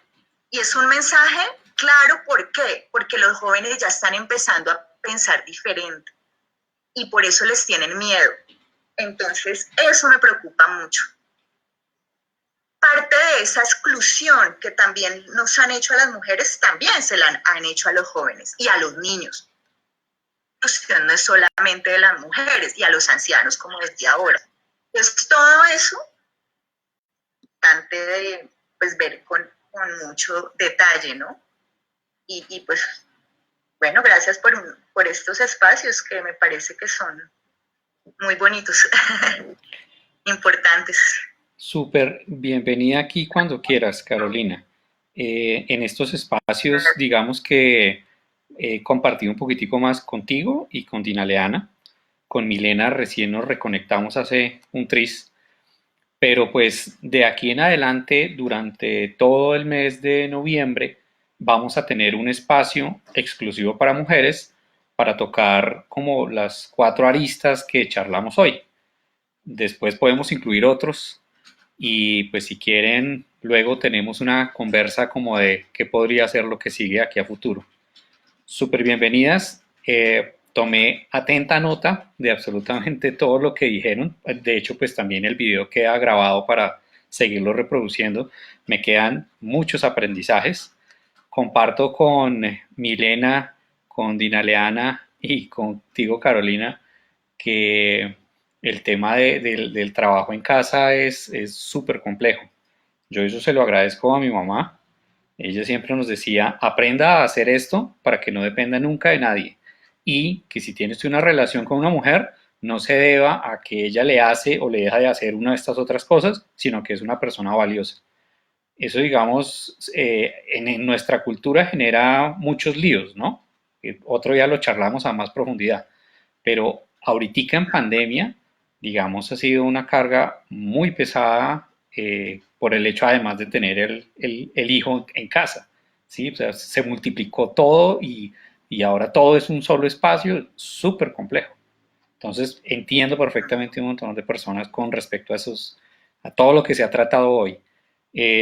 Y es un mensaje claro, ¿por qué? Porque los jóvenes ya están empezando a pensar diferente. Y por eso les tienen miedo. Entonces, eso me preocupa mucho. Parte de esa exclusión que también nos han hecho a las mujeres, también se la han hecho a los jóvenes y a los niños. La exclusión no es solamente de las mujeres y a los ancianos, como decía ahora. Entonces, todo eso importante de pues, ver con mucho detalle, ¿no? Y pues, bueno, gracias por estos espacios que me parece que son muy bonitos, importantes. Súper bienvenida aquí cuando quieras, Carolina. En estos espacios, digamos que he compartido un poquitico más contigo y con Dinaleana. Con Milena recién nos reconectamos hace un tris, pero pues de aquí en adelante, durante todo el mes de noviembre, vamos a tener un espacio exclusivo para mujeres para tocar como las 4 aristas que charlamos hoy. Después podemos incluir otros y pues si quieren, luego tenemos una conversa como de qué podría ser lo que sigue aquí a futuro. Súper bienvenidas. Tomé atenta nota de absolutamente todo lo que dijeron. De hecho, pues también el video queda grabado para seguirlo reproduciendo. Me quedan muchos aprendizajes. Comparto con Milena, con Dinaleana y contigo, Carolina, que el tema del trabajo en casa es súper complejo. Yo eso se lo agradezco a mi mamá. Ella siempre nos decía, aprenda a hacer esto para que no dependa nunca de nadie. Y que si tienes una relación con una mujer, no se deba a que ella le hace o le deja de hacer una de estas otras cosas, sino que es una persona valiosa. Eso, digamos, en nuestra cultura genera muchos líos, ¿no? Otro día lo charlamos a más profundidad. Pero ahorita en pandemia, digamos, ha sido una carga muy pesada por el hecho además de tener el hijo en casa, ¿sí? O sea, se multiplicó todo y ahora todo es un solo espacio, súper complejo. Entonces entiendo perfectamente un montón de personas con respecto a todo lo que se ha tratado hoy.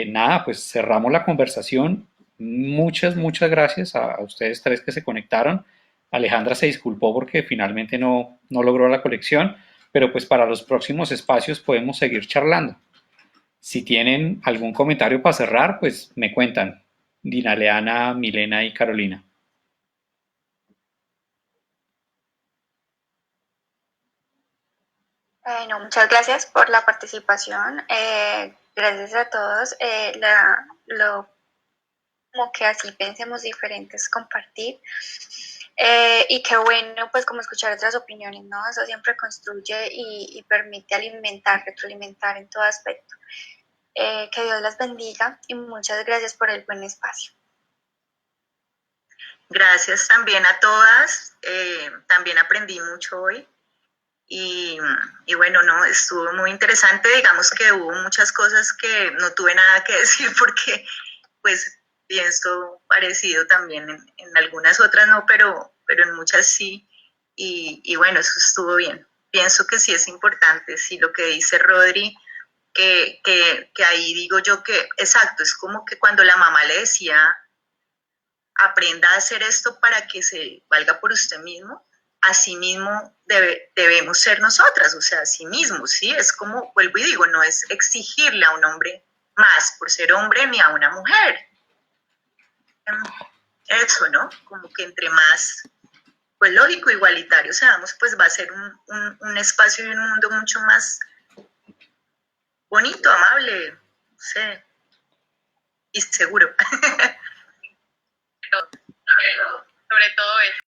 Nada, pues cerramos la conversación. Muchas gracias a ustedes tres que se conectaron. Alejandra se disculpó porque finalmente no logró la conexión, pero pues para los próximos espacios podemos seguir charlando. Si tienen algún comentario para cerrar, pues me cuentan. Dinaleana, Milena y Carolina. No, muchas gracias por la participación. Gracias a todos. Como que así pensemos diferentes, compartir. Y qué bueno, pues como escuchar otras opiniones, ¿no? Eso siempre construye y permite alimentar, retroalimentar en todo aspecto. Que Dios las bendiga y muchas gracias por el buen espacio. Gracias también a todas. También aprendí mucho hoy. Y bueno, no, estuvo muy interesante. Digamos que hubo muchas cosas que no tuve nada que decir porque pues pienso parecido también en algunas otras no, pero en muchas sí. Y bueno, eso estuvo bien. Pienso que sí es importante, sí, lo que dice Rodri, que ahí digo yo que, exacto, es como que cuando la mamá le decía, aprenda a hacer esto para que se valga por usted mismo, así mismo debemos ser nosotras, o sea, así mismo, ¿sí? Es como, vuelvo y digo, no es exigirle a un hombre más por ser hombre ni a una mujer. Eso, ¿no? Como que entre más, pues lógico, igualitario seamos, pues va a ser un espacio y un mundo mucho más bonito, amable, no sé, y seguro. Sobre todo eso,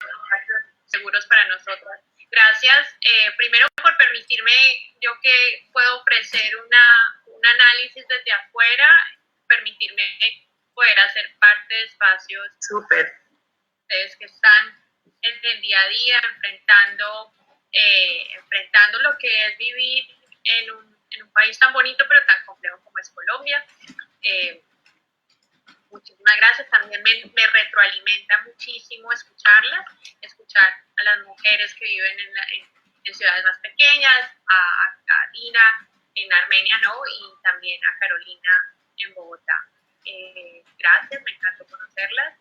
seguros para nosotros. Gracias, primero por permitirme, yo que puedo ofrecer un análisis desde afuera, permitirme poder hacer parte de espacios. Súper. Ustedes que están en el día a día enfrentando lo que es vivir en un país tan bonito pero tan complejo como es Colombia. Muchísimas gracias, también me retroalimenta muchísimo escuchar a las mujeres que viven en ciudades más pequeñas, a Dina en Armenia, ¿no? Y también a Carolina en Bogotá. Gracias, me encantó conocerlas.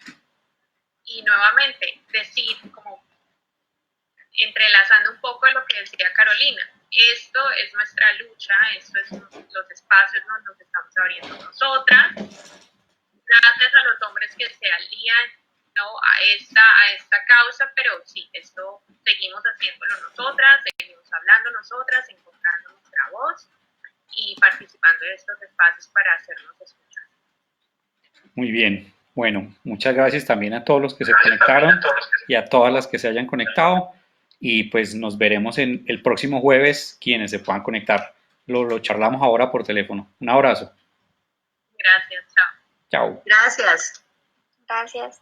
Y nuevamente, decir, como entrelazando un poco de lo que decía Carolina, esto es nuestra lucha, esto es los espacios donde nos estamos abriendo nosotras, gracias a los hombres que se alían, ¿no? a esta causa, pero sí, esto seguimos haciéndolo nosotras, seguimos hablando nosotras, encontrando nuestra voz. y participando de estos espacios para hacernos escuchar. Muy bien. Bueno, muchas gracias también a todos los que se conectaron y a todas las que se hayan conectado. Y pues nos veremos en el próximo jueves quienes se puedan conectar. Lo charlamos ahora por teléfono. Un abrazo. Gracias, chao. Chao. Gracias. Gracias.